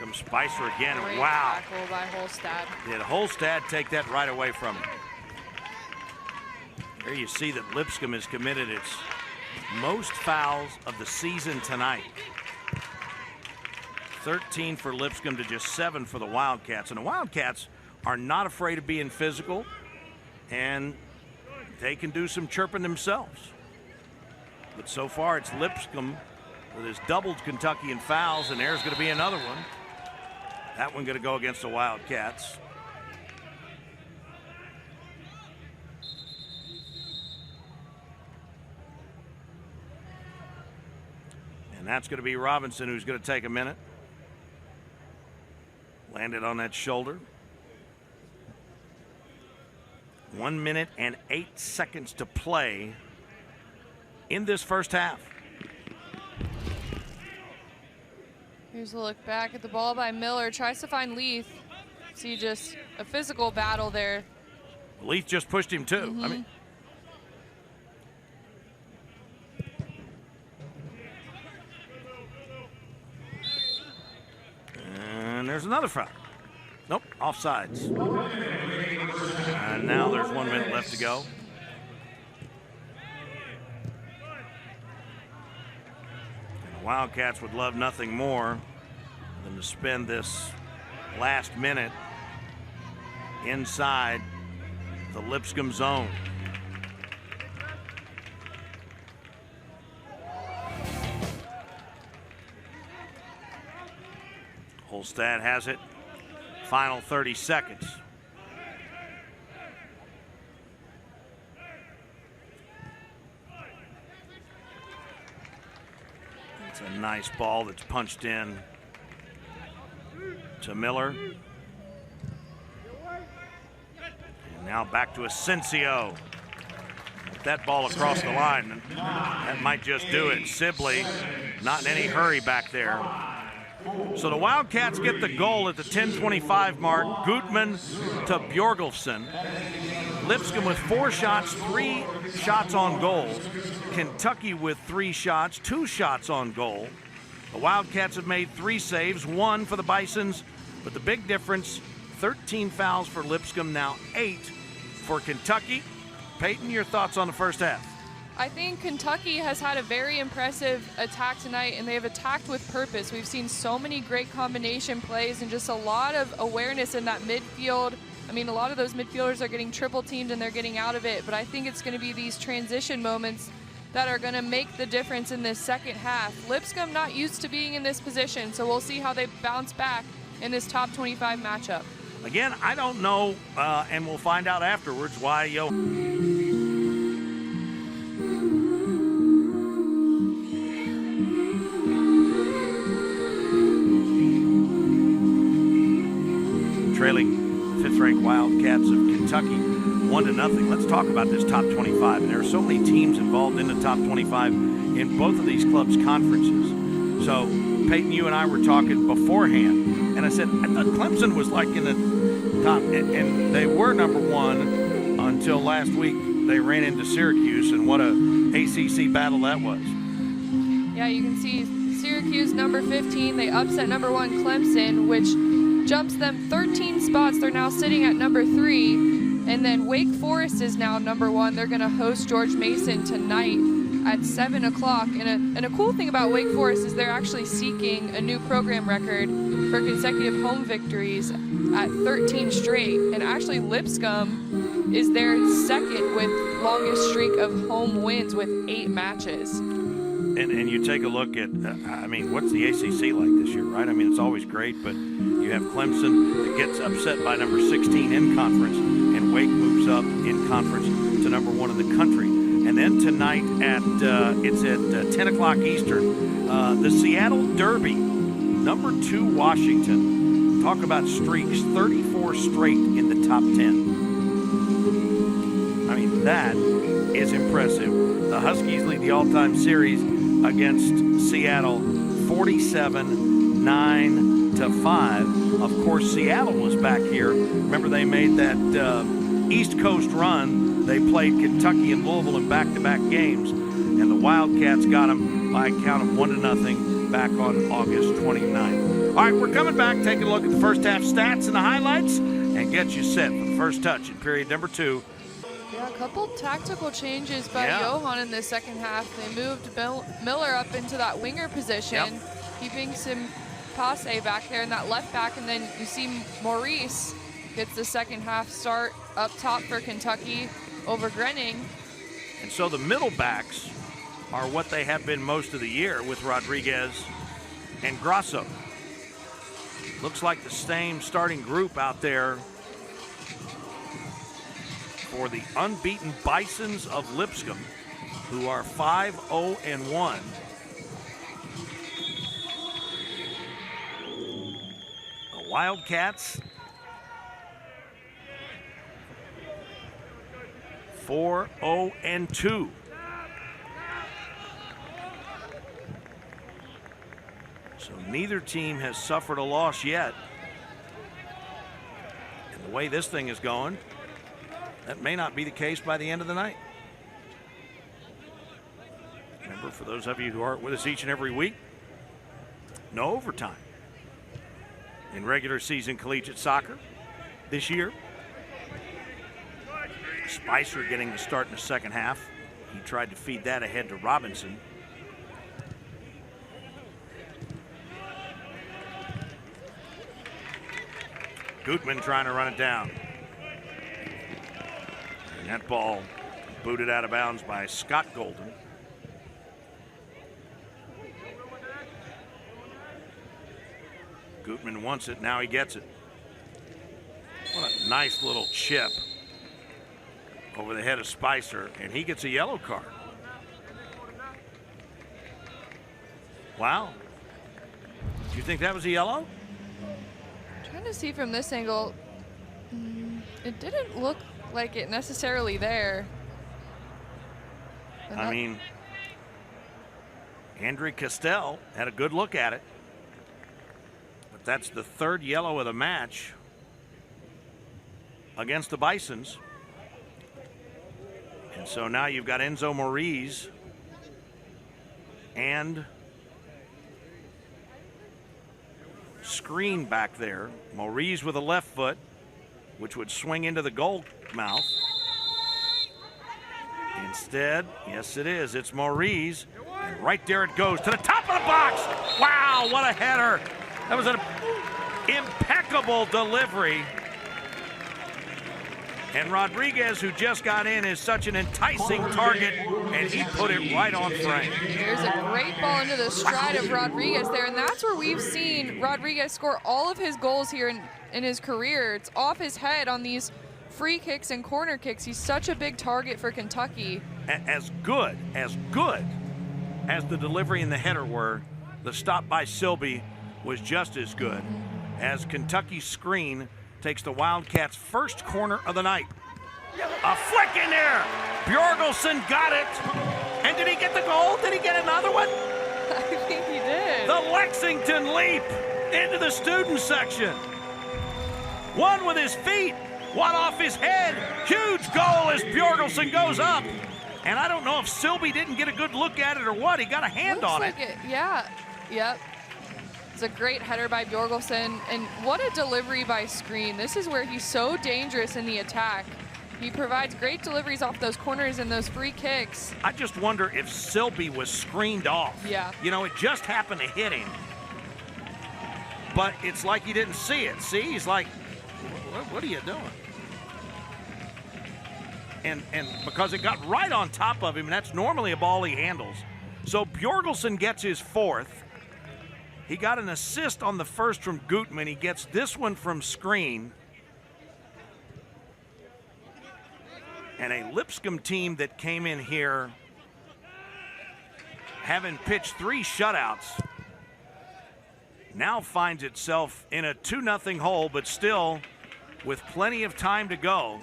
Comes Spicer again. Great Wow. tackle by Holstad. Did Holstad take that right away from him? There you see that Lipscomb has committed its most fouls of the season tonight. 13 for Lipscomb to just 7 for the Wildcats. And the Wildcats are not afraid of being physical, and they can do some chirping themselves. But so far it's Lipscomb with his doubled Kentucky in fouls, and there's going to be another one. That one going to go against the Wildcats. And that's going to be Robinson, who's going to take a minute. Landed on that shoulder. 1 minute and 8 seconds to play in this first half. Here's a look back at the ball by Miller. Tries to find Leith. See just a physical battle there. Leith just pushed him too. I mean, and there's another foul. Nope, offsides. And now there's 1 minute left to go. And the Wildcats would love nothing more than to spend this last minute inside the Lipscomb zone. Holstad has it. Final 30 seconds. It's a nice ball that's punched in to Miller. And now back to Asensio. With that ball across the line, that might just do it. Sibley not in any hurry back there. So the Wildcats get the goal at the 10:25 mark. Gutman to Bjorgulfsson. Lipscomb with 4 shots, 3 shots on goal. Kentucky with 3 shots, 2 shots on goal. The Wildcats have made 3 saves, 1 for the Bisons. But the big difference, 13 fouls for Lipscomb, now 8 for Kentucky. Peyton, your thoughts on the first half? I think Kentucky has had a very impressive attack tonight, and they have attacked with purpose. We've seen so many great combination plays and just a lot of awareness in that midfield. I mean, a lot of those midfielders are getting triple teamed and they're getting out of it, but I think it's going to be these transition moments that are going to make the difference in this second half. Lipscomb not used to being in this position, so we'll see how they bounce back in this top 25 matchup. Again, I don't know, and we'll find out afterwards why trailing 5th-ranked Wildcats of Kentucky 1-0. Let's talk about this top 25. And there are so many teams involved in the top 25 in both of these clubs' conferences. So, Peyton, you and I were talking beforehand, and I said, I thought Clemson was like in the top, and they were number 1 until last week. They ran into Syracuse, and what a ACC battle that was. Yeah, you can see Syracuse number 15. They upset number 1 Clemson, which jumps them 13 spots. They're now sitting at number 3. And then Wake Forest is now number 1. They're going to host George Mason tonight at 7 o'clock. And a cool thing about Wake Forest is they're actually seeking a new program record for consecutive home victories at 13 straight. And actually Lipscomb is their second with longest streak of home wins with 8 matches. And you take a look at, I mean, what's the ACC like this year, right? I mean, it's always great, but you have Clemson that gets upset by number 16 in conference, and Wake moves up in conference to number 1 in the country. And then tonight it's at 10 o'clock Eastern, the Seattle Derby, number 2 Washington. Talk about streaks, 34 straight in the top 10. I mean, that is impressive. The Huskies lead the all-time series against Seattle 47-9-5. Of course, Seattle was back here. Remember, they made that East Coast run. They played Kentucky and Louisville in back-to-back games, and the Wildcats got them by a count of 1-0 back on August 29th. All right, we're coming back, taking a look at the first half stats and the highlights, and get you set for the first touch in period number 2. Yeah, a couple tactical changes by Johan in the second half. They moved Miller up into that winger position, keeping some Passe back there in that left back, and then you see Maurice gets the second half start up top for Kentucky over Grenning. And so the middle backs are what they have been most of the year with Rodriguez and Grasso. Looks like the same starting group out there for the unbeaten Bisons of Lipscomb, who are 5-0-1. The Wildcats 4-0-2. So neither team has suffered a loss yet. And the way this thing is going, that may not be the case by the end of the night. Remember, for those of you who aren't with us each and every week, no overtime in regular season collegiate soccer this year. Spicer getting the start in the second half. He tried to feed that ahead to Robinson. Gutman trying to run it down. And that ball booted out of bounds by Scott Golden. Gutman wants it, now he gets it. What a nice little chip over the head of Spicer, and he gets a yellow card. Wow. Do you think that was a yellow? Trying to see from this angle, it didn't look like it necessarily there. I mean, Andre Castell had a good look at it, but that's the third yellow of the match against the Bisons. And so now you've got Enzo Mauriz and Screen back there. Mauriz with a left foot, which would swing into the goal mouth. Instead, yes it is, it's Mauriz. And right there it goes to the top of the box. Wow, what a header. That was an impeccable delivery. And Rodriguez, who just got in, is such an enticing target, and he put it right on frame. There's a great ball into the stride of Rodriguez there, and that's where we've seen Rodriguez score all of his goals here in his career. It's off his head on these free kicks and corner kicks. He's such a big target for Kentucky. As good as the delivery and the header were, the stop by Silby was just as good, as Kentucky's Screen takes the Wildcats' first corner of the night. A flick in there. Bjorgelsen got it. And did he get the goal? Did he get another one? I think he did. The Lexington leap into the student section. One with his feet, one off his head. Huge goal as Bjorgelsen goes up. And I don't know if Silby didn't get a good look at it or what. He got a hand on it. Yeah, yep. It's a great header by Bjorgelsen, and what a delivery by Screen. This is where he's so dangerous in the attack. He provides great deliveries off those corners and those free kicks. I just wonder if Silby was screened off. Yeah. You know, it just happened to hit him. But it's like he didn't see it. See, he's like, what are you doing? And because it got right on top of him, and that's normally a ball he handles. So Bjorgelsen gets his fourth. He got an assist on the first from Gutman. He gets this one from Screen. And a Lipscomb team that came in here having pitched 3 shutouts now finds itself in a 2-0 hole, but still with plenty of time to go,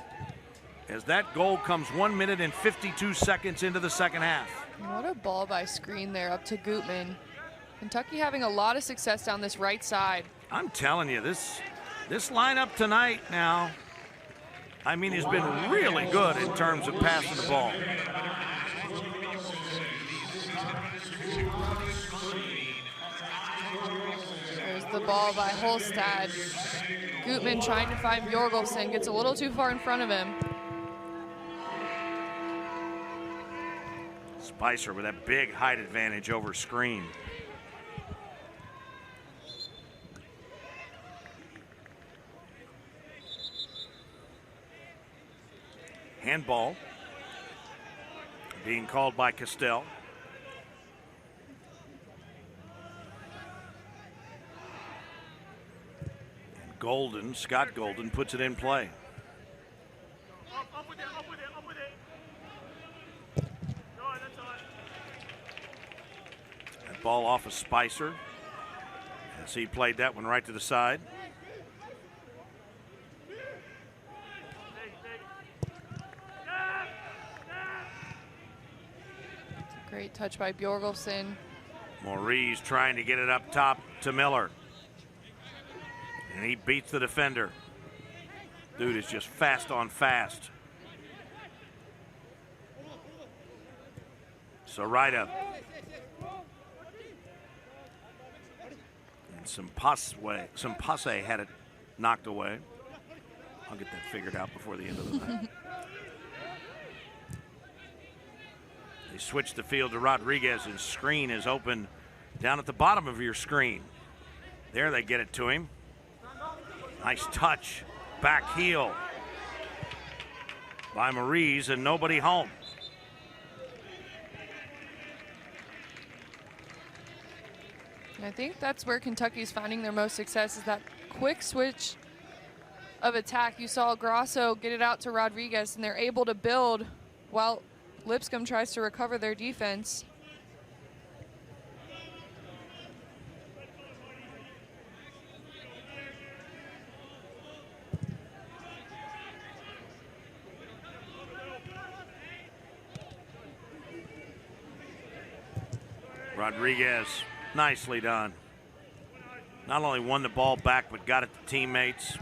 as that goal comes 1 minute and 52 seconds into the second half. What a ball by Screen there up to Gutman. Kentucky having a lot of success down this right side. I'm telling you, this lineup tonight now, I mean, has been really good in terms of passing the ball. There's the ball by Holstad. Gutman trying to find Bjorgolfsson, gets a little too far in front of him. Spicer with that big height advantage over screen. Handball being called by Castell. And Golden, Scott Golden, puts it in play. That ball off of Spicer as he played that one right to the side. Great touch by Bjorgolfsson. Maurice trying to get it up top to Miller. And he beats the defender. Dude is just fast on fast. Sarita. And Simpase had it knocked away. I'll get that figured out before the end of the night. They switch the field to Rodriguez, and screen is open down at the bottom of your screen. There they get it to him. Nice touch, back heel by Maurice, and nobody home. And I think that's where Kentucky's finding their most success, is that quick switch of attack. You saw Grasso get it out to Rodriguez, and they're able to build while Lipscomb tries to recover their defense. Rodriguez, nicely done. Not only won the ball back, but got it to teammates.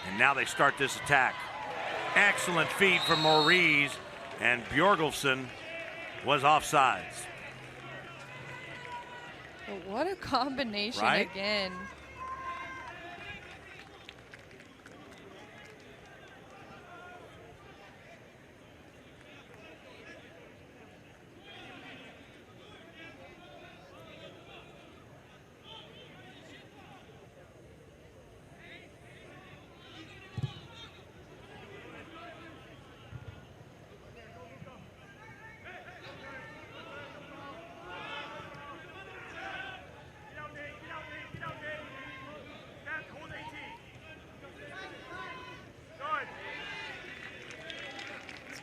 And now they start this attack. Excellent feed from Maurice, and Bjorgolfsson was offsides. But what a combination, right? Again.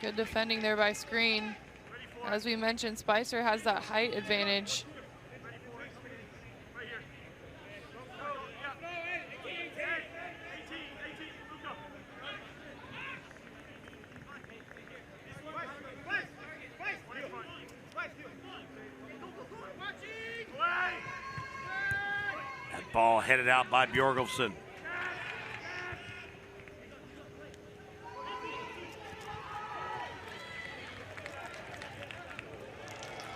Good defending there by screen. As we mentioned, Spicer has that height advantage. That ball headed out by Bjorgolfsson.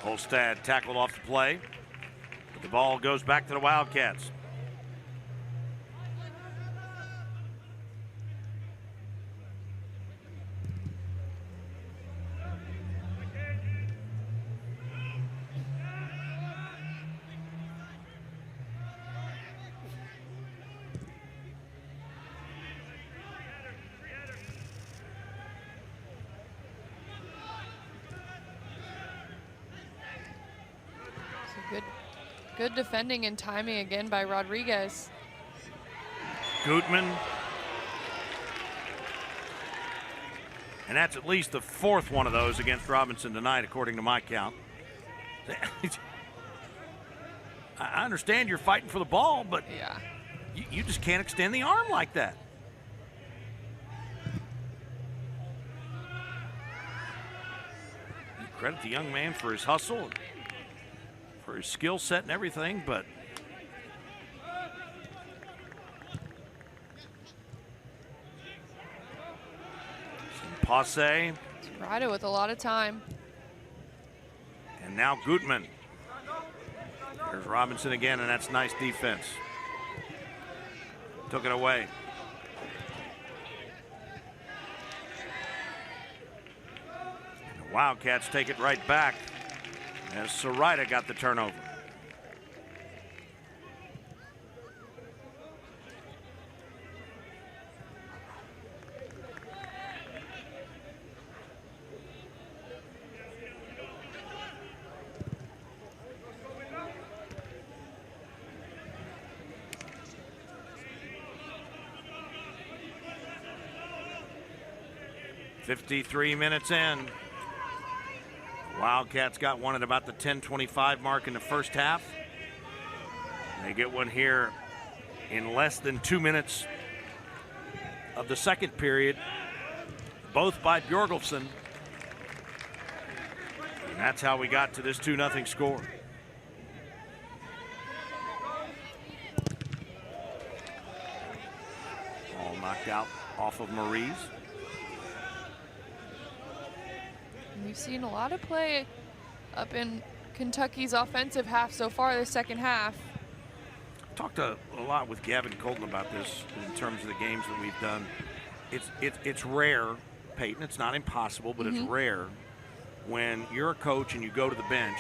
Holstad tackled off the play, but the ball goes back to the Wildcats. Good defending and timing again by Rodriguez. Gutman. And that's at least the fourth one of those against Robinson tonight, according to my count. I understand you're fighting for the ball, but yeah, you just can't extend the arm like that. You credit the young man for his hustle, for his skill set and everything, but Passe. Ryder with a lot of time. And now Gutman. There's Robinson again, and that's nice defense. took it away. And the Wildcats take it right back as Sarita got the turnover. .53 minutes in. Wildcats got one at about the 10:25 mark in the first half. They get one here in less than 2 minutes of the second period, both by Bjorgulfsson. And that's how we got to this 2-0 score. All knocked out off of Maurice. We've seen a lot of play up in Kentucky's offensive half so far this second half. Talked a lot with Gavin Colton about this in terms of the games that we've done. It's rare, Peyton. It's not impossible, but it's rare when you're a coach and you go to the bench,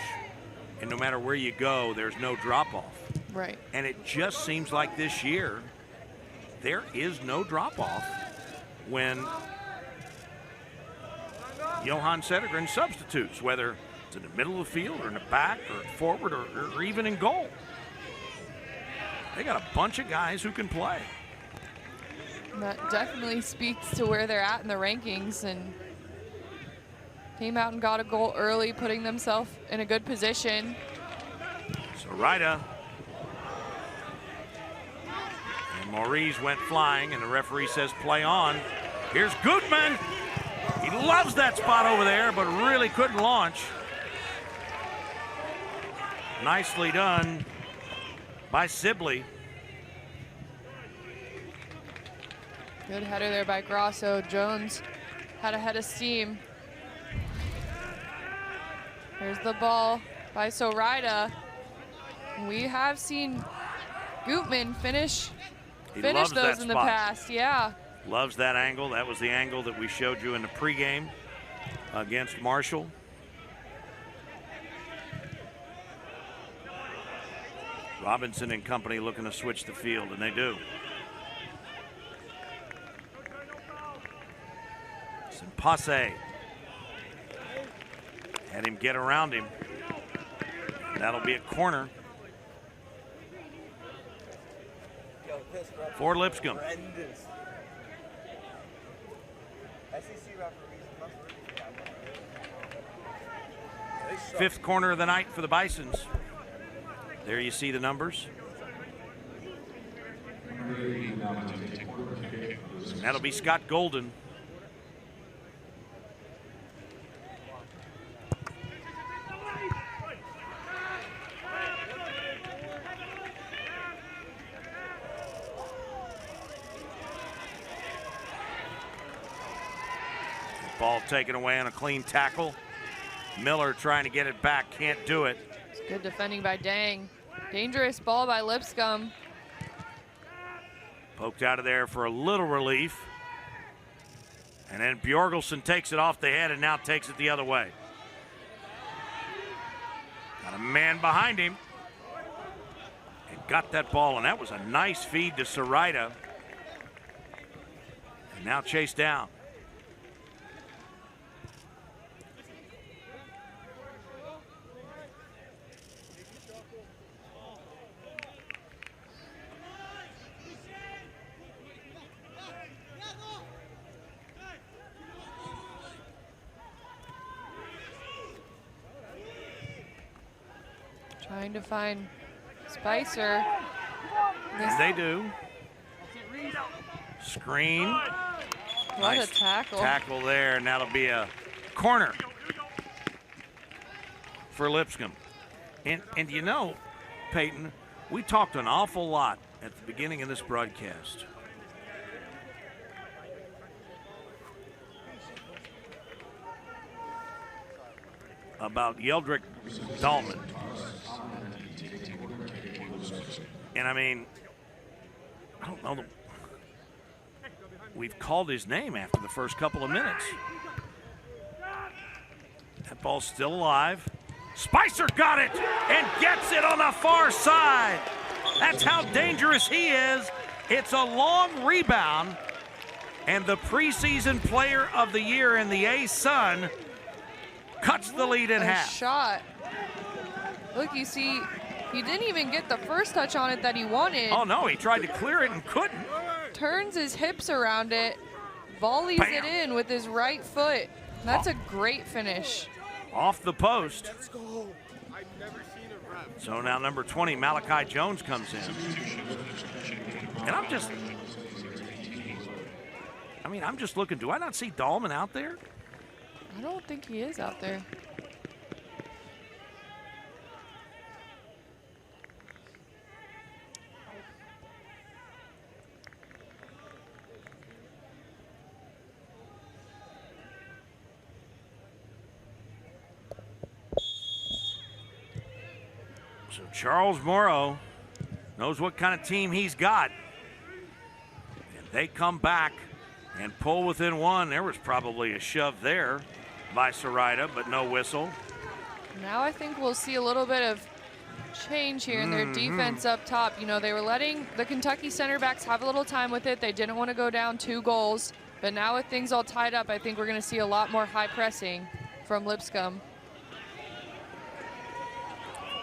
and no matter where you go, there's no drop-off. Right. And it just seems like this year there is no drop-off when Johan Sedergren substitutes, whether it's in the middle of the field or in the back or forward or even in goal. They got a bunch of guys who can play. That definitely speaks to where they're at in the rankings, and came out and got a goal early, putting themselves in a good position. Sarita. And Maurice went flying, and the referee says play on. Here's Gutman. He loves that spot over there, but really couldn't launch. Nicely done by Sibley. Good header there by Grosso. Jones had a head of steam. Here's the ball by Sarita. We have seen Gutman finish those in the past. Yeah. Loves that angle. That was the angle that we showed you in the pregame against Marshall. Robinson and company looking to switch the field, and they do. Passe had him get around him. That'll be a corner for Lipscomb. Fifth corner of the night for the Bisons. There you see the numbers. And that'll be Scott Golden. Ball taken away on a clean tackle. Miller trying to get it back, can't do it. It's good defending by Dang. Dangerous ball by Lipscomb. Poked out of there for a little relief. And then Bjorgulfsson takes it off the head and now takes it the other way. Got a man behind him. And got that ball, and that was a nice feed to Sarita. And now chased down. Trying to find Spicer. And they do. Screen. What Nice a tackle. Tackle there, and that'll be a corner for Lipscomb. And you know, Peyton, we talked an awful lot at the beginning of this broadcast about Yeldrick Dahlman. And I mean, I don't know we've called his name after the first couple of minutes. That ball's still alive. Spicer got it and gets it on the far side. That's how dangerous he is. It's a long rebound, and the preseason player of the year in the A-Sun cuts the lead in half. Shot. Look, you see, he didn't even get the first touch on it that he wanted. Oh, no, he tried to clear it and couldn't. Turns his hips around it, volleys Bam. it in with his right foot. That's a great finish. Off the post. Let's go. I've never seen a rep. So now number 20, Malachi Jones, comes in. And I'm just looking. Do I not see Dahlman out there? I don't think he is out there. So Charles Morrow knows what kind of team he's got. And they come back and pull within one. There was probably a shove there by Sarita, but no whistle. Now I think we'll see a little bit of change here in their defense up top. You know, they were letting the Kentucky center backs have a little time with it. They didn't want to go down 2 goals. But now with things all tied up, I think we're going to see a lot more high pressing from Lipscomb.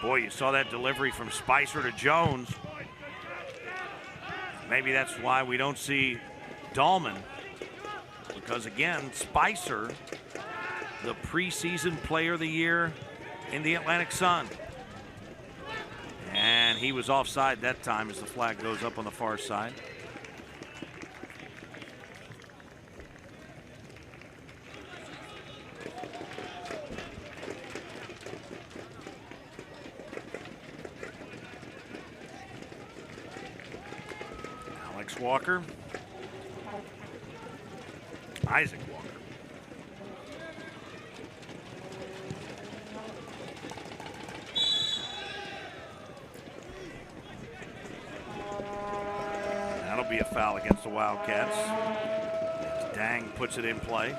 Boy, you saw that delivery from Spicer to Jones. Maybe that's why we don't see Dahlman. Because again, Spicer, the preseason player of the year in the Atlantic Sun. And he was offside that time as the flag goes up on the far side. Alex Walker. Isaac Walker. That'll be a foul against the Wildcats. Dang puts it in play.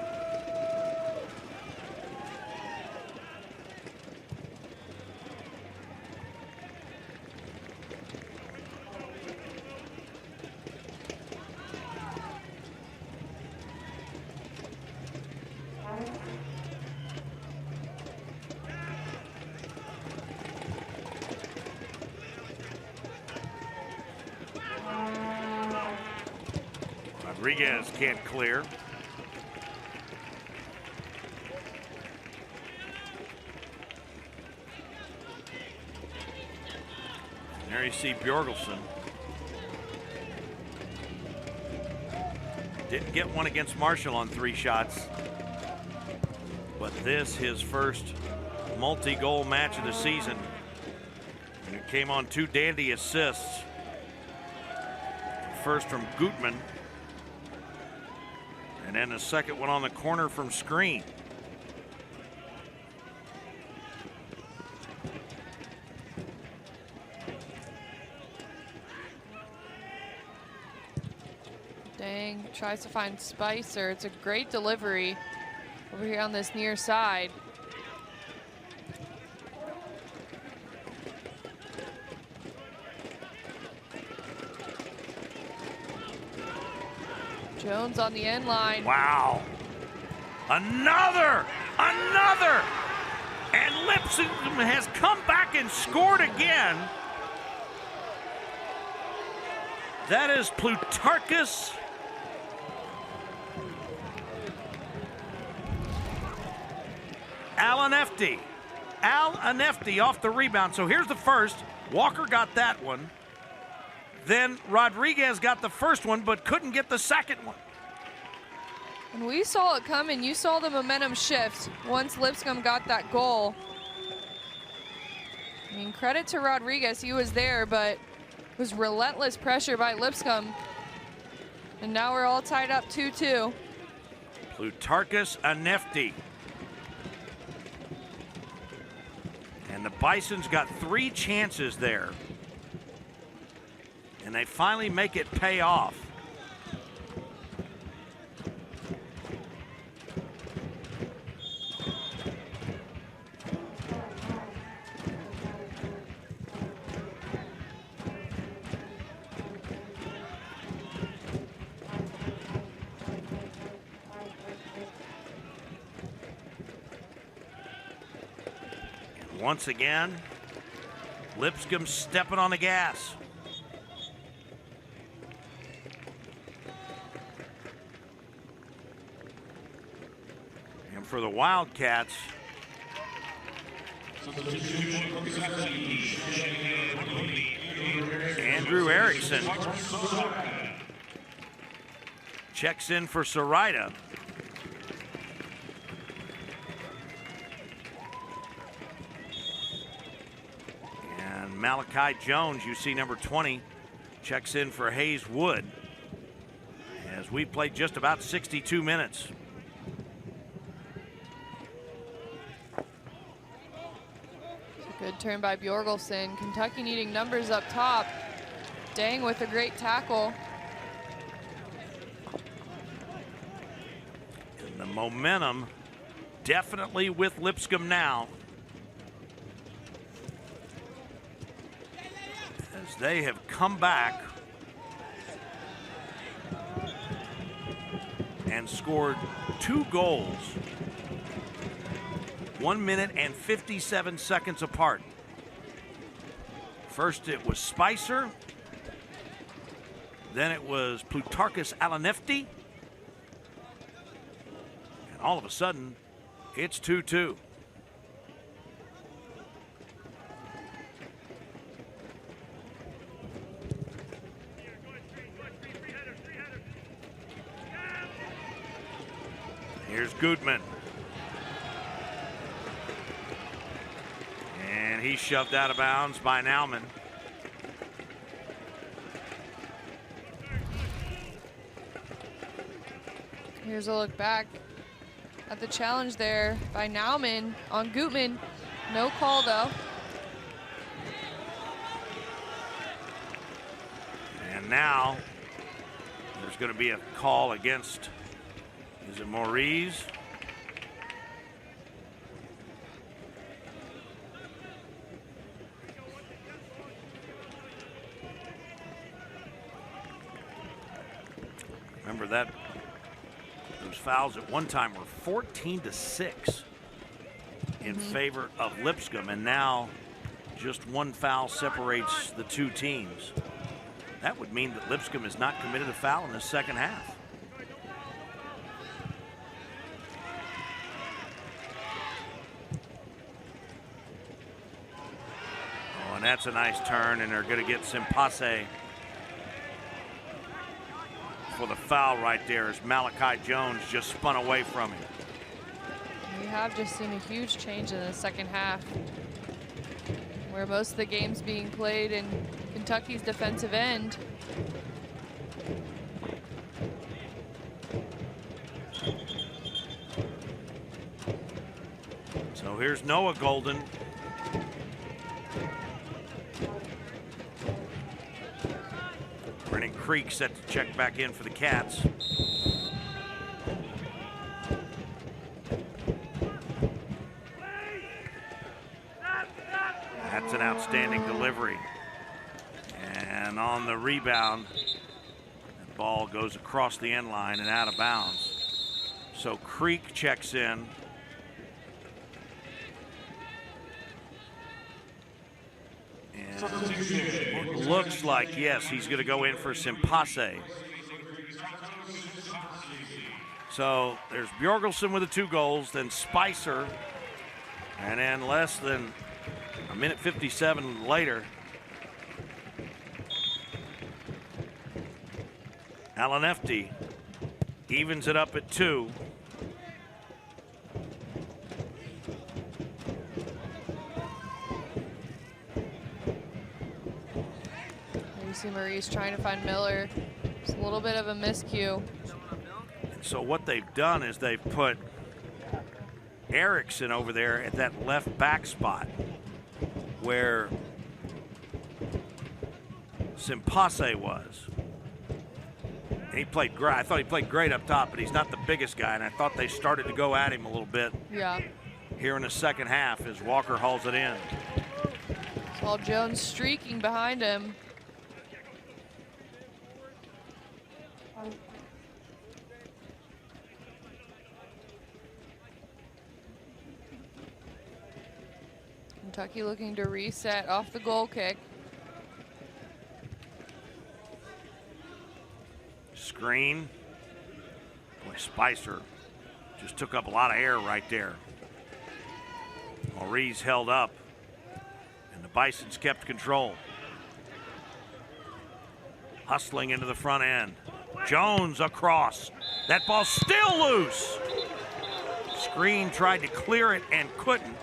Rodriguez can't clear. And there you see Bjorgelson. Didn't get one against Marshall on 3 shots. But this, his first multi-goal match of the season. And it came on 2 dandy assists. First from Gutman. And then the second one on the corner from Screen. Dang, tries to find Spicer. It's a great delivery over here on this near side. Jones on the end line. Wow. Another! And Lipscomb has come back and scored again. That is Plutarchus Al-Anefti. Al-Anefti off the rebound. So here's the first. Walker got that one. Then Rodriguez got the first one, but couldn't get the second one. And we saw it coming. You saw the momentum shift once Lipscomb got that goal. I mean, credit to Rodriguez. He was there, but it was relentless pressure by Lipscomb. And now we're all tied up 2-2. Plutarchus Anefti. And the Bisons got 3 chances there. And they finally make it pay off. Once again, Lipscomb stepping on the gas. And for the Wildcats, Andrew Erickson checks in for Sarita. And Malachi Jones, you see number 20, checks in for Hayes Wood as we played just about 62 minutes. Good turn by Bjorgelsen. Kentucky needing numbers up top. Dang with a great tackle. And the momentum definitely with Lipscomb now, as they have come back and scored 2 goals 1 minute and 57 seconds apart. First it was Spicer, then it was Plutarchus Alanefti, and all of a sudden it's 2-2. Here's Gutman. And he's shoved out of bounds by Nauman. Here's a look back at the challenge there by Nauman on Gutman. No call though. And now there's going to be a call against, is it Maurice? Remember that those fouls at one time were 14-6 in favor of Lipscomb, and now just one foul separates the two teams. That would mean that Lipscomb has not committed a foul in the second half. Oh, and that's a nice turn, and they're going to get Simpase for the foul right there as Malachi Jones just spun away from him. We have just seen a huge change in the second half, where most of the game's being played in Kentucky's defensive end. So here's Noah Golden. Brennan Creek set to check back in for the Cats. That's an outstanding delivery. And on the rebound, the ball goes across the end line and out of bounds. So Creek checks in. And looks like, yes, he's going to go in for Simpase. So there's Bjorgelsen with the 2 goals, then Spicer, and then less than a minute 57 later, Alanefti evens it up at 2. You see Maurice trying to find Miller. It's a little bit of a miscue. So what they've done is they've put Erickson over there at that left back spot where Simpase was. And he played great. I thought he played great up top, but he's not the biggest guy, and I thought they started to go at him a little bit here in the second half as Walker hauls it in. While Jones streaking behind him. Kentucky looking to reset off the goal kick. Screen. Boy, Spicer just took up a lot of air right there. Maurice held up, and the Bisons kept control. Hustling into the front end. Jones across. That ball's still loose. Screen tried to clear it and couldn't.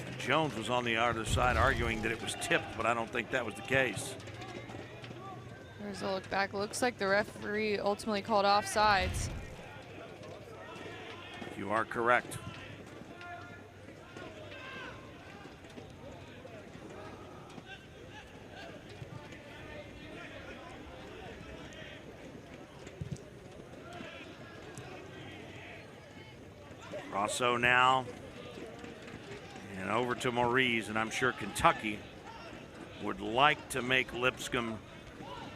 And Jones was on the other side arguing that it was tipped, but I don't think that was the case. There's a look back. Looks like the referee ultimately called offsides. You are correct. Rosso now, and over to Maurice, and I'm sure Kentucky would like to make Lipscomb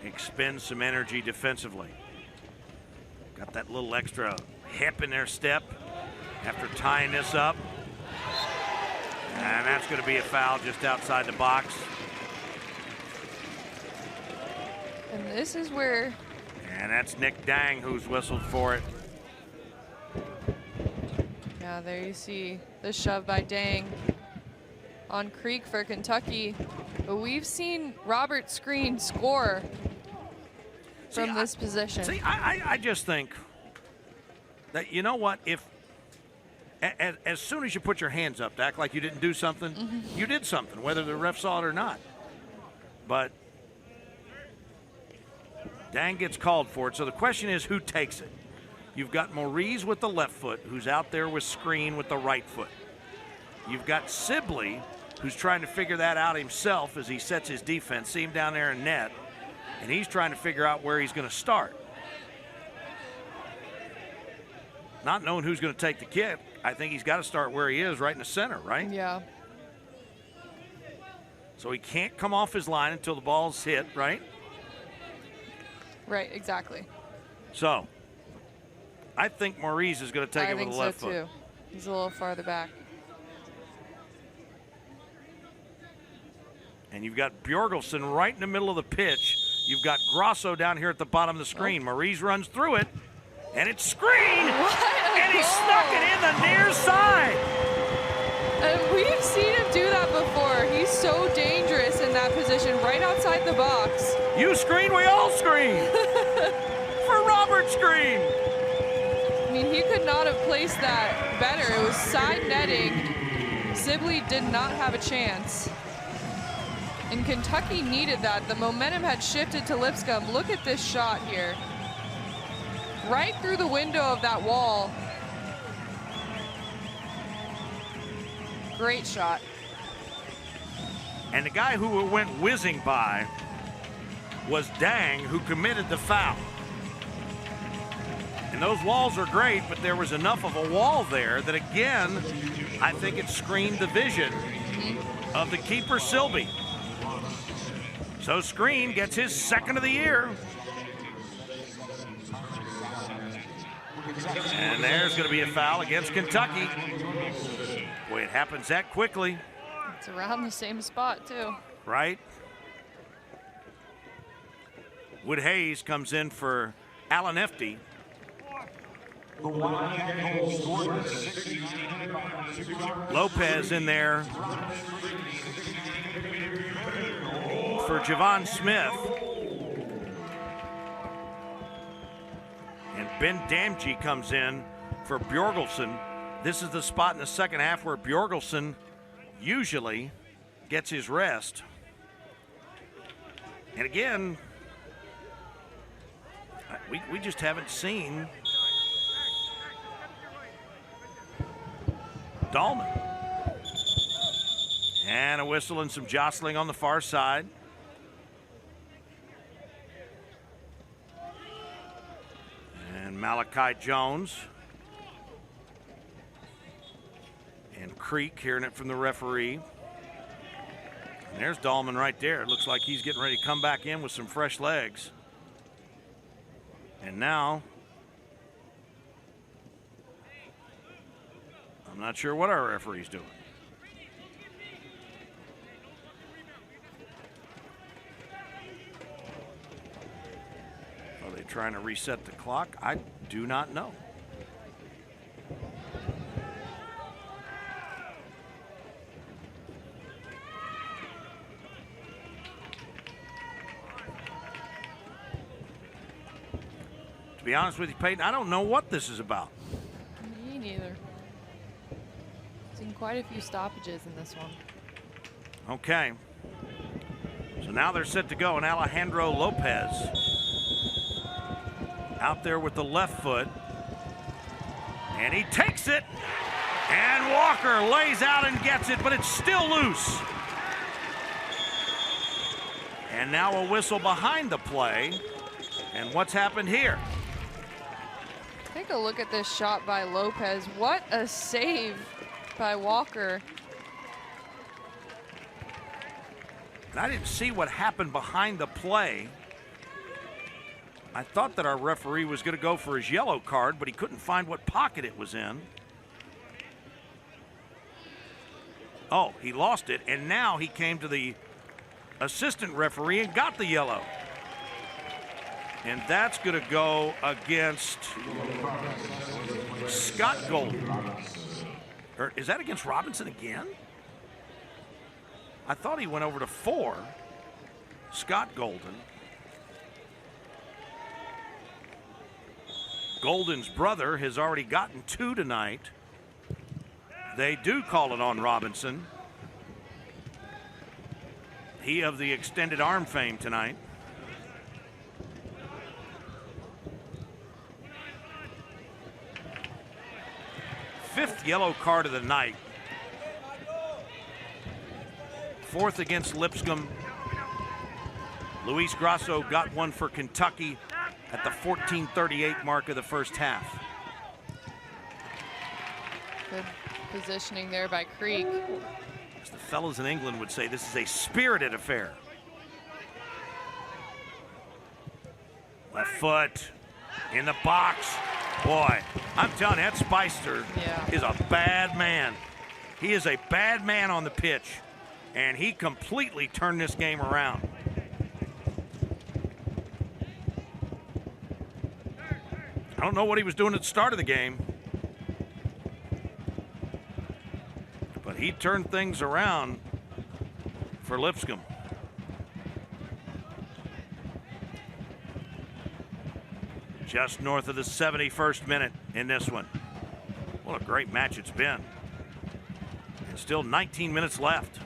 expend some energy defensively. Got that little extra hip in their step after tying this up, and that's going to be a foul just outside the box. And this is where... And that's Nick Dang who's whistled for it. Yeah, there you see the shove by Dang on Creek for Kentucky. But we've seen Robert Screen score from this position. See, I just think that, you know what, if as soon as you put your hands up to act like you didn't do something, you did something, whether the ref saw it or not. But Dang gets called for it, so the question is who takes it? You've got Maurice with the left foot, who's out there with Screen with the right foot. You've got Sibley, who's trying to figure that out himself as he sets his defense. See him down there in net, and he's trying to figure out where he's going to start. Not knowing who's going to take the kick, I think he's got to start where he is, right in the center, right? Yeah. So he can't come off his line until the ball's hit, right? Right, exactly. So I think Maurice is going to take it with the left foot. I think so, too. He's a little farther back. And you've got Bjorgelson right in the middle of the pitch. You've got Grosso down here at the bottom of the screen. Maurice runs through it, and it's screened, and he snuck it in the near side. And we've seen him do that before. He's so dangerous in that position, right outside the box. You screen, we all screen. For Robert Screen. I mean, he could not have placed that better. It was side netting. Sibley did not have a chance. And Kentucky needed that. The momentum had shifted to Lipscomb. Look at this shot here. Right through the window of that wall. Great shot. And the guy who went whizzing by was Dang, who committed the foul. And those walls are great, but there was enough of a wall there that, again, I think it screened the vision of the keeper, Silby. So Screen gets his second of the year. And there's going to be a foul against Kentucky. Boy, it happens that quickly. It's around the same spot, too. Right? Wood Hayes comes in for Alan Efty. Lopez in there for Javon Smith. And Ben Damgey comes in for Bjorgelson. This is the spot in the second half where Bjorgelson usually gets his rest. And again, we just haven't seen Dahlman. And a whistle and some jostling on the far side. And Malachi Jones and Creek hearing it from the referee. And there's Dahlman right there. It looks like he's getting ready to come back in with some fresh legs. And now Not sure what our referee's doing. Are they trying to reset the clock? I do not know. To be honest with you, Peyton, I don't know what this is about. Me neither. Seen quite a few stoppages in this one. Okay. So now they're set to go, and Alejandro Lopez out there with the left foot. And he takes it. And Walker lays out and gets it, but it's still loose. And now a whistle behind the play. And what's happened here? Take a look at this shot by Lopez. What a save by Walker. And I didn't see what happened behind the play. I thought that our referee was going to go for his yellow card, but he couldn't find what pocket it was in. Oh, he lost it, and now he came to the assistant referee and got the yellow. And that's going to go against Scott Golden. Or is that against Robinson again? I thought he went over to 4. Scott Golden. Golden's brother has already gotten 2 tonight. They do call it on Robinson. He of the extended arm fame tonight. Fifth yellow card of the night. 4th against Lipscomb. Luis Grasso got one for Kentucky at the 14:38 mark of the first half. Good positioning there by Creek. As the fellows in England would say, this is a spirited affair. Left foot in the box. Boy, I'm telling you, that Spicer is a bad man. He is a bad man on the pitch, and he completely turned this game around. I don't know what he was doing at the start of the game, but he turned things around for Lipscomb. Just north of the 71st minute in this one. What a great match it's been. And still 19 minutes left.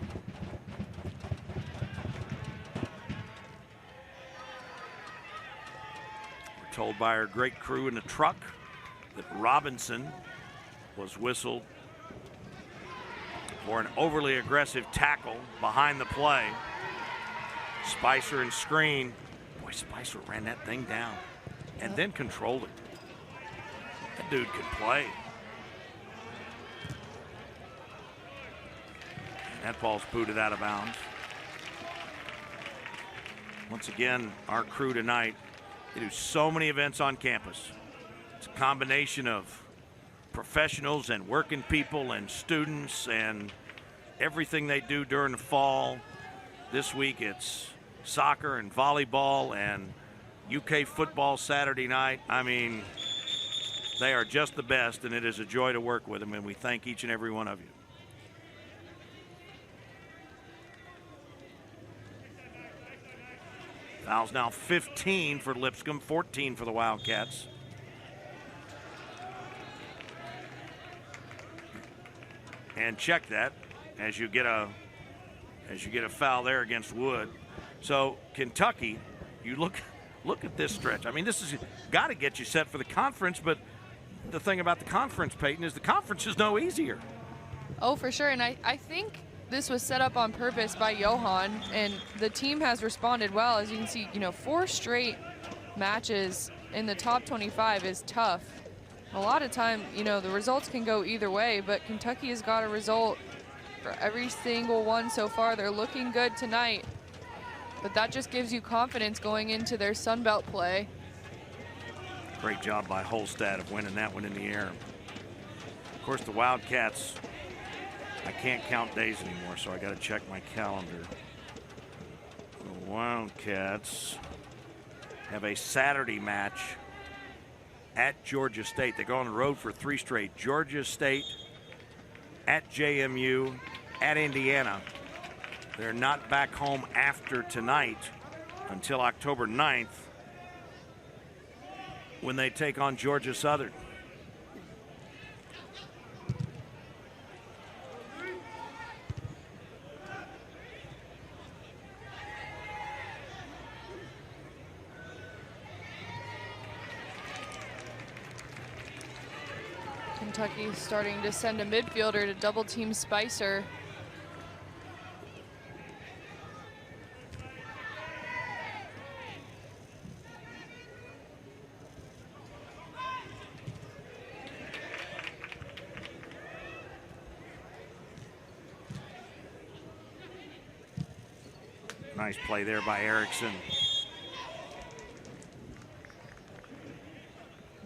We're told by our great crew in the truck that Robinson was whistled for an overly aggressive tackle behind the play. Spicer and screen. Boy, Spicer ran that thing down and then controlled it. That dude can play. And that ball's booted out of bounds. Once again, our crew tonight, they do so many events on campus. It's a combination of professionals and working people and students and everything they do during the fall. This week it's soccer and volleyball and UK football Saturday night. I mean, they are just the best, and it is a joy to work with them, and we thank each and every one of you. Fouls now 15 for Lipscomb, 14 for the Wildcats. And check that as you get a foul there against Wood. So Kentucky, you look at this stretch. I mean, this has got to get you set for the conference, but the thing about the conference, Peyton, is the conference is no easier. Oh, for sure, and I think this was set up on purpose by Johan, and the team has responded well. As you can see, 4 straight matches in the top 25 is tough. A lot of time, the results can go either way, but Kentucky has got a result for every single one so far. They're looking good tonight, but that just gives you confidence going into their Sun Belt play. Great job by Holstad of winning that one in the air. Of course, the Wildcats, I can't count days anymore, so I got to check my calendar. The Wildcats have a Saturday match at Georgia State. They go on the road for 3 straight. Georgia State, at JMU, at Indiana. They're not back home after tonight until October 9th when they take on Georgia Southern. Kentucky starting to send a midfielder to double team Spicer. Nice play there by Erickson.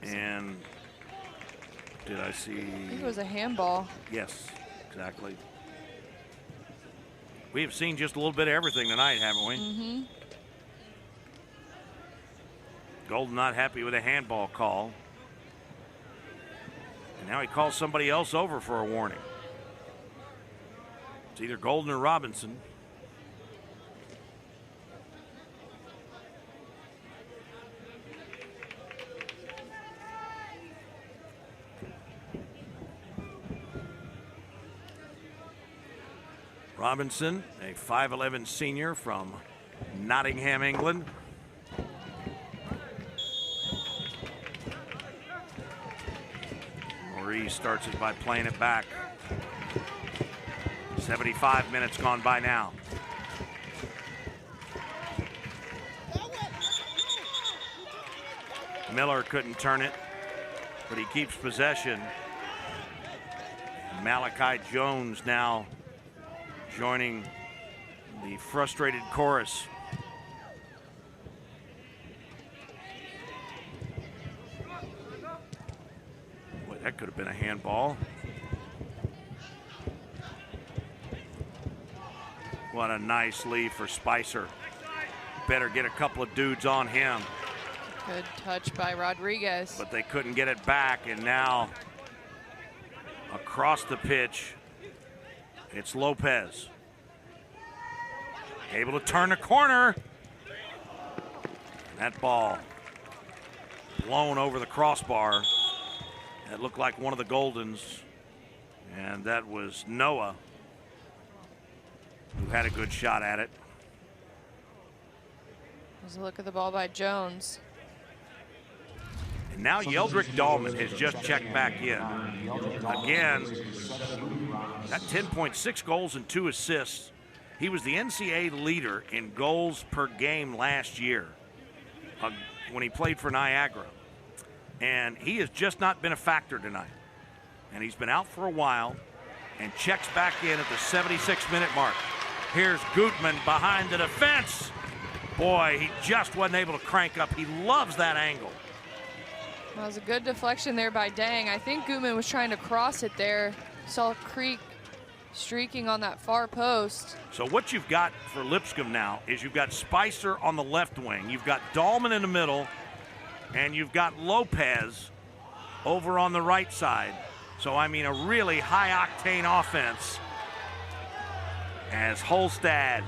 And did I see? I think it was a handball. Yes, exactly. We have seen just a little bit of everything tonight, haven't we? Mm-hmm. Golden not happy with a handball call. And now he calls somebody else over for a warning. It's either Golden or Robinson. Robinson, a 5'11" senior from Nottingham, England. Maurice starts it by playing it back. 75 minutes gone by now. Miller couldn't turn it, but he keeps possession. Malachi Jones now joining the frustrated chorus. Boy, that could have been a handball. What a nice lead for Spicer. Better get a couple of dudes on him. Good touch by Rodriguez. But they couldn't get it back, and now across the pitch, it's Lopez. Able to turn the corner. That ball blown over the crossbar. It looked like one of the Goldens, and that was Noah, who had a good shot at it. There's a look at the ball by Jones. And now Yeldrick Dahlman has just checked back in. Again, got 10.6 goals and 2 assists. He was the NCAA leader in goals per game last year when he played for Niagara. And he has just not been a factor tonight. And he's been out for a while and checks back in at the 76-minute mark. Here's Gutman behind the defense. Boy, he just wasn't able to crank up. He loves that angle. That was a good deflection there by Dang. I think Gutman was trying to cross it there. Saw Creek streaking on that far post. So what you've got for Lipscomb now is you've got Spicer on the left wing. You've got Dahlman in the middle. And you've got Lopez over on the right side. So, I mean, a really high-octane offense as Holstad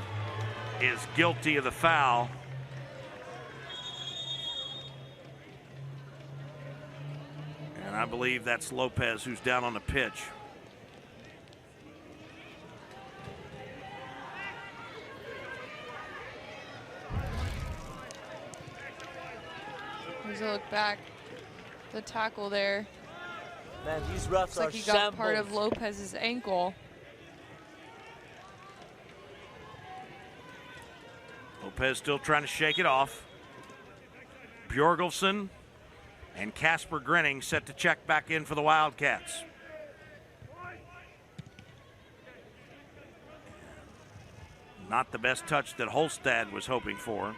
is guilty of the foul. And I believe that's Lopez who's down on the pitch. Here's a look back. The tackle there. Man, these refs Looks like he got part of Lopez's ankle. Lopez still trying to shake it off. Bjorgelson and Casper Grinning set to check back in for the Wildcats. Not the best touch that Holstad was hoping for.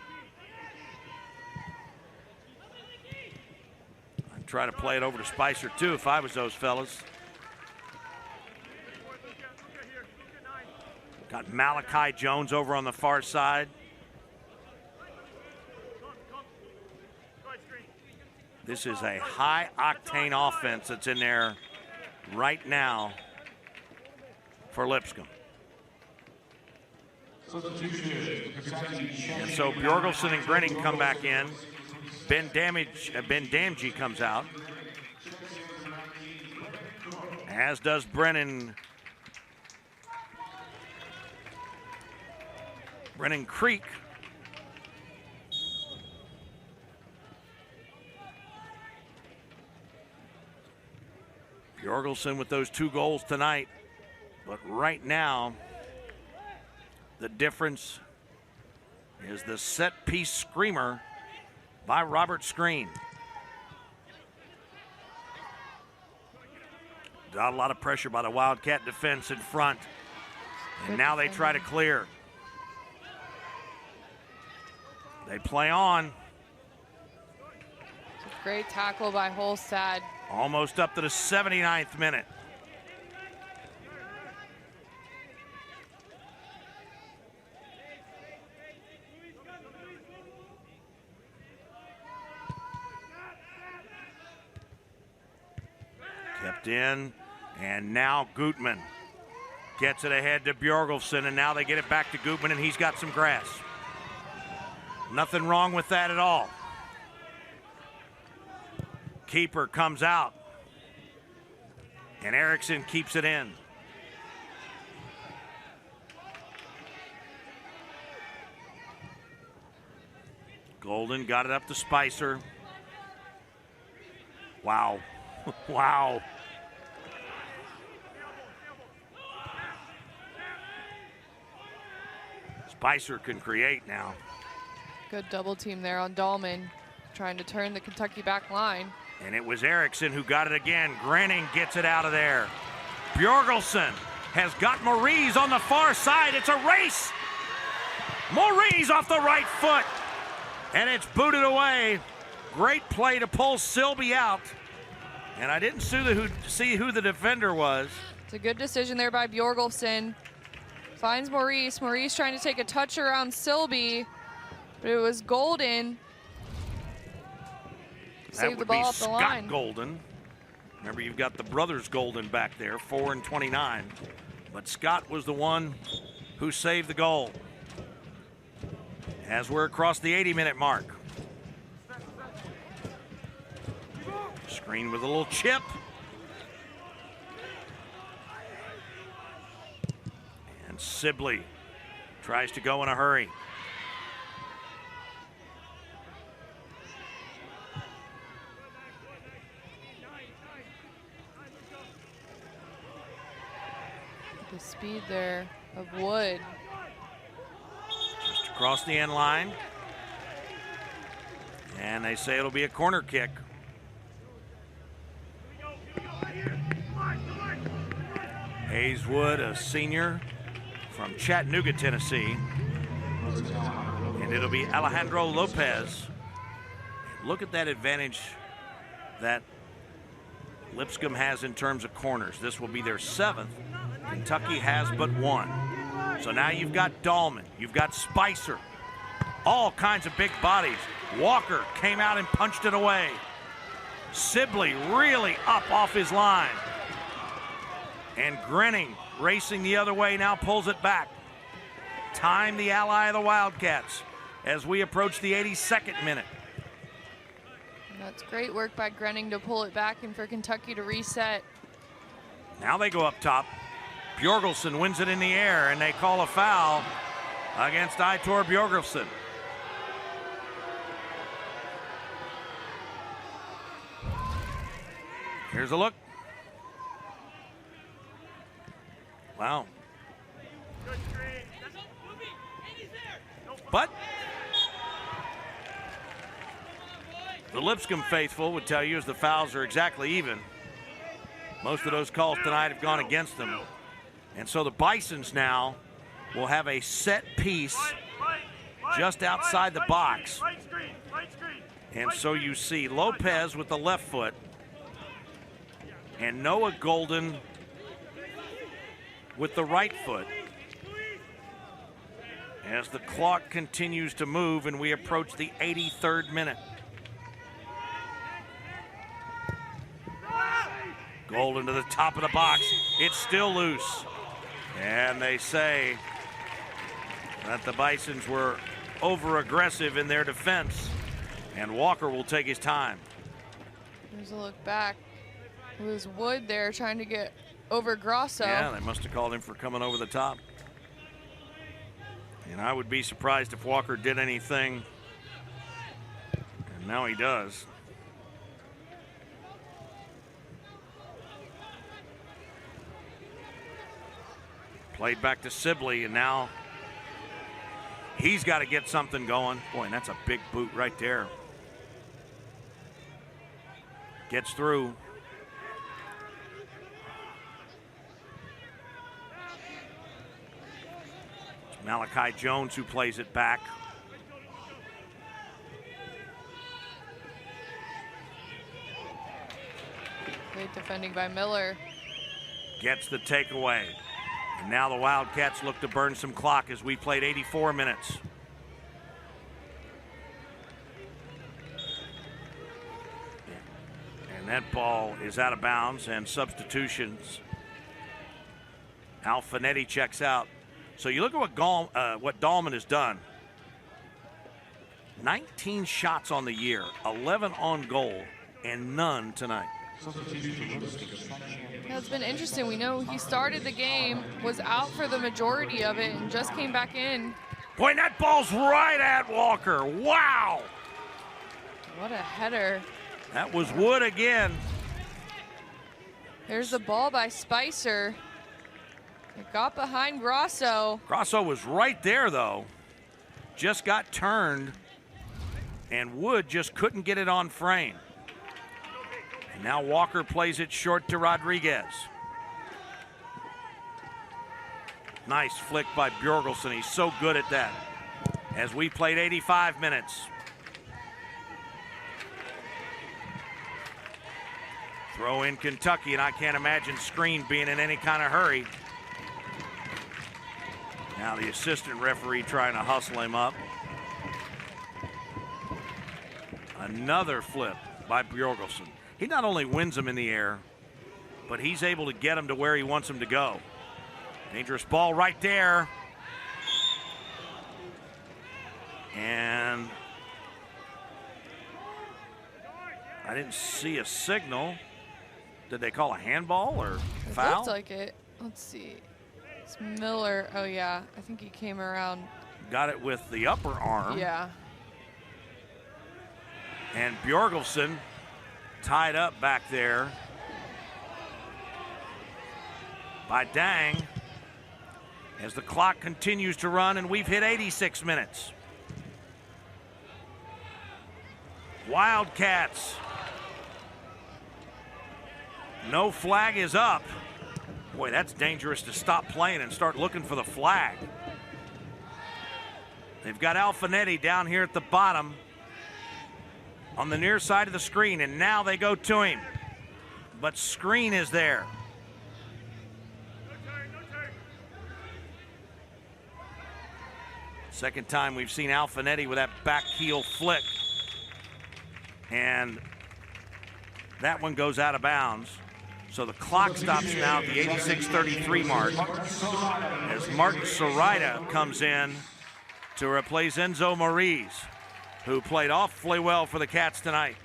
I'd try to play it over to Spicer too if I was those fellas. Got Malachi Jones over on the far side. This is a high-octane offense that's in there right now for Lipscomb. And so Bjorgelson and Grenning come back in. Ben Damge comes out. As does Brennan Creek. Bjorgelson with those 2 goals tonight. But right now, the difference is the set-piece screamer by Robert Screen. Got a lot of pressure by the Wildcat defense in front. And now they try to clear. They play on. Great tackle by Holstad. Almost up to the 79th minute. Kept in, and now Gutman gets it ahead to Bjorgelson, and now they get it back to Gutman, and he's got some grass. Nothing wrong with that at all. Keeper comes out, and Erickson keeps it in. Golden got it up to Spicer. Wow. Wow. Spicer can create now. Good double team there on Dahlman, trying to turn the Kentucky back line. And it was Erickson who got it again. Grenning gets it out of there. Bjorgelson has got Maurice on the far side. It's a race. Maurice off the right foot. And it's booted away. Great play to pull Silby out. And I didn't see who the defender was. It's a good decision there by Bjorgelson. Finds Maurice. Maurice trying to take a touch around Silby, but it was Golden. Saved the ball up the line. That would be Scott Golden. Remember, you've got the brothers Golden back there, 4 and 29. But Scott was the one who saved the goal. As we're across the 80-minute mark. Screen with a little chip. And Sibley tries to go in a hurry. The speed there of Wood. Just across the end line. And they say it'll be a corner kick. Hayeswood, a senior from Chattanooga, Tennessee. And it'll be Alejandro Lopez. Look at that advantage that Lipscomb has in terms of corners. This will be their 7th. Kentucky has but 1. So now you've got Dahlman, you've got Spicer, all kinds of big bodies. Walker came out and punched it away. Sibley really up off his line. And Grenning racing the other way now pulls it back. Time the ally of the Wildcats as we approach the 82nd minute. That's great work by Grenning to pull it back and for Kentucky to reset. Now they go up top. Bjorgelson wins it in the air, and they call a foul against Aitor Bjorgelson. Here's a look. Wow. But the Lipscomb faithful would tell you as the fouls are exactly even. Most of those calls tonight have gone against them. And so the Bisons now will have a set piece just outside the box. And so you see Lopez with the left foot and Noah Golden with the right foot. as the clock continues to move and we approach the 83rd minute. Goal into the top of the box. It's still loose. And they say that the Bisons were over-aggressive in their defense. And Walker will take his time. There's a look back. It was Wood there trying to get over Grosso. Yeah, they must have called him for coming over the top. And I would be surprised if Walker did anything. And now he does. Played back to Sibley, and now he's got to get something going. Boy, and that's a big boot right there. Gets through. It's Malachi Jones who plays it back. Great defending by Miller. Gets the takeaway. And now the Wildcats look to burn some clock as we played 84 minutes. And that ball is out of bounds and substitutions. Alfinetti checks out. So you look at what Dahlman has done. 19 shots on the year, 11 on goal, and none tonight. Yeah, it's been interesting. We know he started the game, was out for the majority of it, and just came back in. Boy, that ball's right at Walker. Wow! What a header. That was Wood again. There's the ball by Spicer. It got behind Grosso. Grosso was right there, though. Just got turned, and Wood just couldn't get it on frame. Now Walker plays it short to Rodriguez. Nice flick by Bjorgelsen. He's so good at that. As we played 85 minutes. Throw in Kentucky, and I can't imagine Screen being in any kind of hurry. Now the assistant referee trying to hustle him up. Another flip by Bjorgelsen. He not only wins them in the air, but he's able to get them to where he wants them to go. Dangerous ball right there. And I didn't see a signal. Did they call a handball or foul? It looked like it. Let's see. It's Miller. Oh, yeah. I think he came around. Got it with the upper arm. Yeah. And Bjorgelsen tied up back there by Dang as the clock continues to run, and we've hit 86 minutes. Wildcats. No flag is up. Boy, that's dangerous to stop playing and start looking for the flag. They've got Alfinetti down here at the bottom on the near side of the screen, and now they go to him. But Screen is there. Second time we've seen Alfinetti with that back heel flick. And that one goes out of bounds. So the clock stops now at the 86:33 mark as Martin Sarita comes in to replace Enzo Maurice, who played awfully well for the Cats tonight.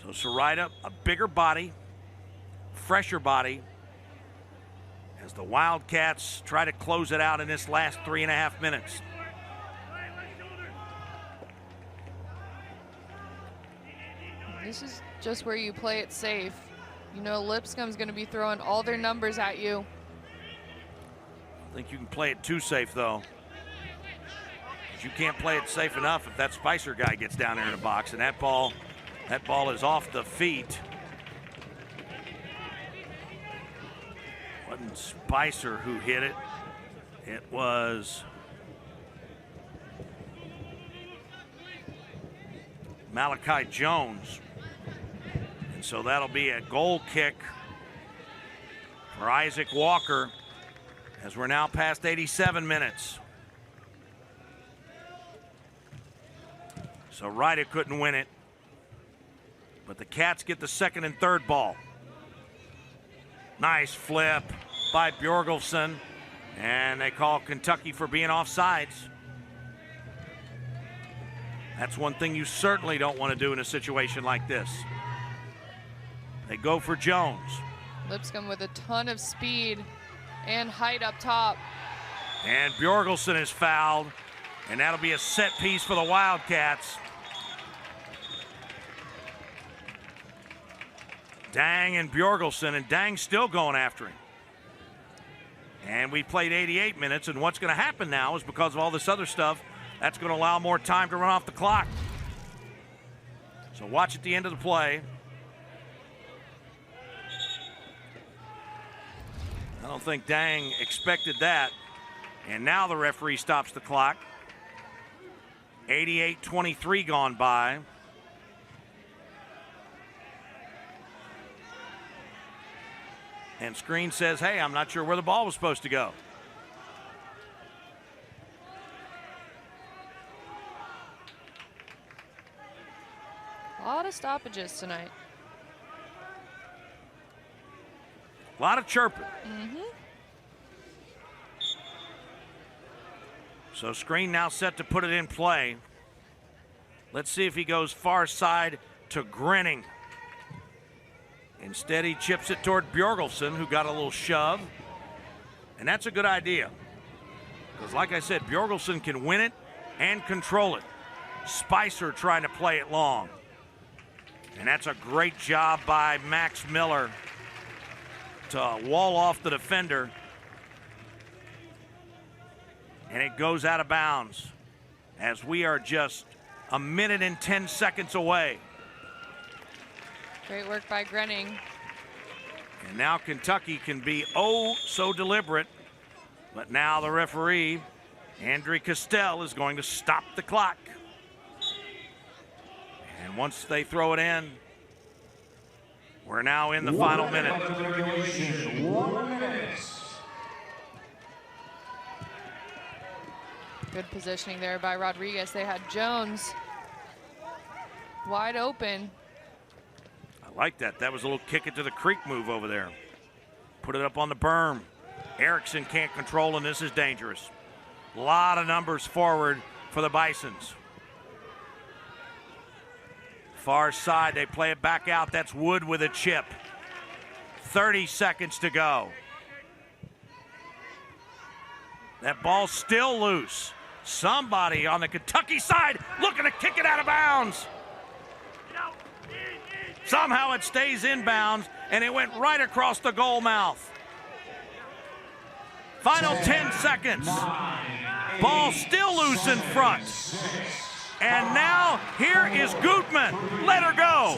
So Sarita, a bigger body, fresher body, as the Wildcats try to close it out in this last 3.5 minutes. This is just where you play it safe. You know Lipscomb's going to be throwing all their numbers at you. I think you can play it too safe, though. But you can't play it safe enough if that Spicer guy gets down there in the box, and that ball is off the feet. Wasn't Spicer who hit it. It was Malachi Jones. And so that'll be a goal kick for Isaac Walker as we're now past 87 minutes. So Ryder couldn't win it, but the Cats get the second and third ball. Nice flip by Bjorgolfsson, and they call Kentucky for being offsides. That's one thing you certainly don't want to do in a situation like this. They go for Jones. Lipscomb with a ton of speed and height up top. And Bjorgolfsson is fouled, and that'll be a set piece for the Wildcats. Dang and Bjorgolfsson, and Dang still going after him. And we played 88 minutes, and what's going to happen now is because of all this other stuff, that's going to allow more time to run off the clock. So watch at the end of the play. I don't think Dang expected that. And now the referee stops the clock. 88-23 gone by. And Screen says, hey, I'm not sure where the ball was supposed to go. A lot of stoppages tonight. A lot of chirping. So Screen now set to put it in play. Let's see if he goes far side to Grinning. Instead, he chips it toward Bjorgolfsson, who got a little shove. And that's a good idea. Because like I said, Bjorgolfsson can win it and control it. Spicer trying to play it long. And that's a great job by Max Miller to wall off the defender. And it goes out of bounds as we are just a minute and 10 seconds away. Great work by Grenning. And now Kentucky can be oh so deliberate. But now the referee, Andre Castell, is going to stop the clock. And once they throw it in, we're now in the final minute. Good positioning there by Rodriguez. They had Jones wide open. I like that. That was a little kick it to the creek move over there. Put it up on the berm. Erickson can't control, and this is dangerous. A lot of numbers forward for the Bisons. Far side, they play it back out. That's Wood with a chip. 30 seconds to go. That ball's still loose. Somebody on the Kentucky side looking to kick it out of bounds. Somehow it stays inbounds, and it went right across the goal mouth. Final 10 seconds. Ball still loose in front. And now here is Gutman. Let her go.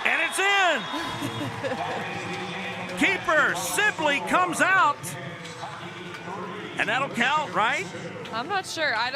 And it's in. Keeper Sibley comes out. And that'll count, right? I'm not sure. I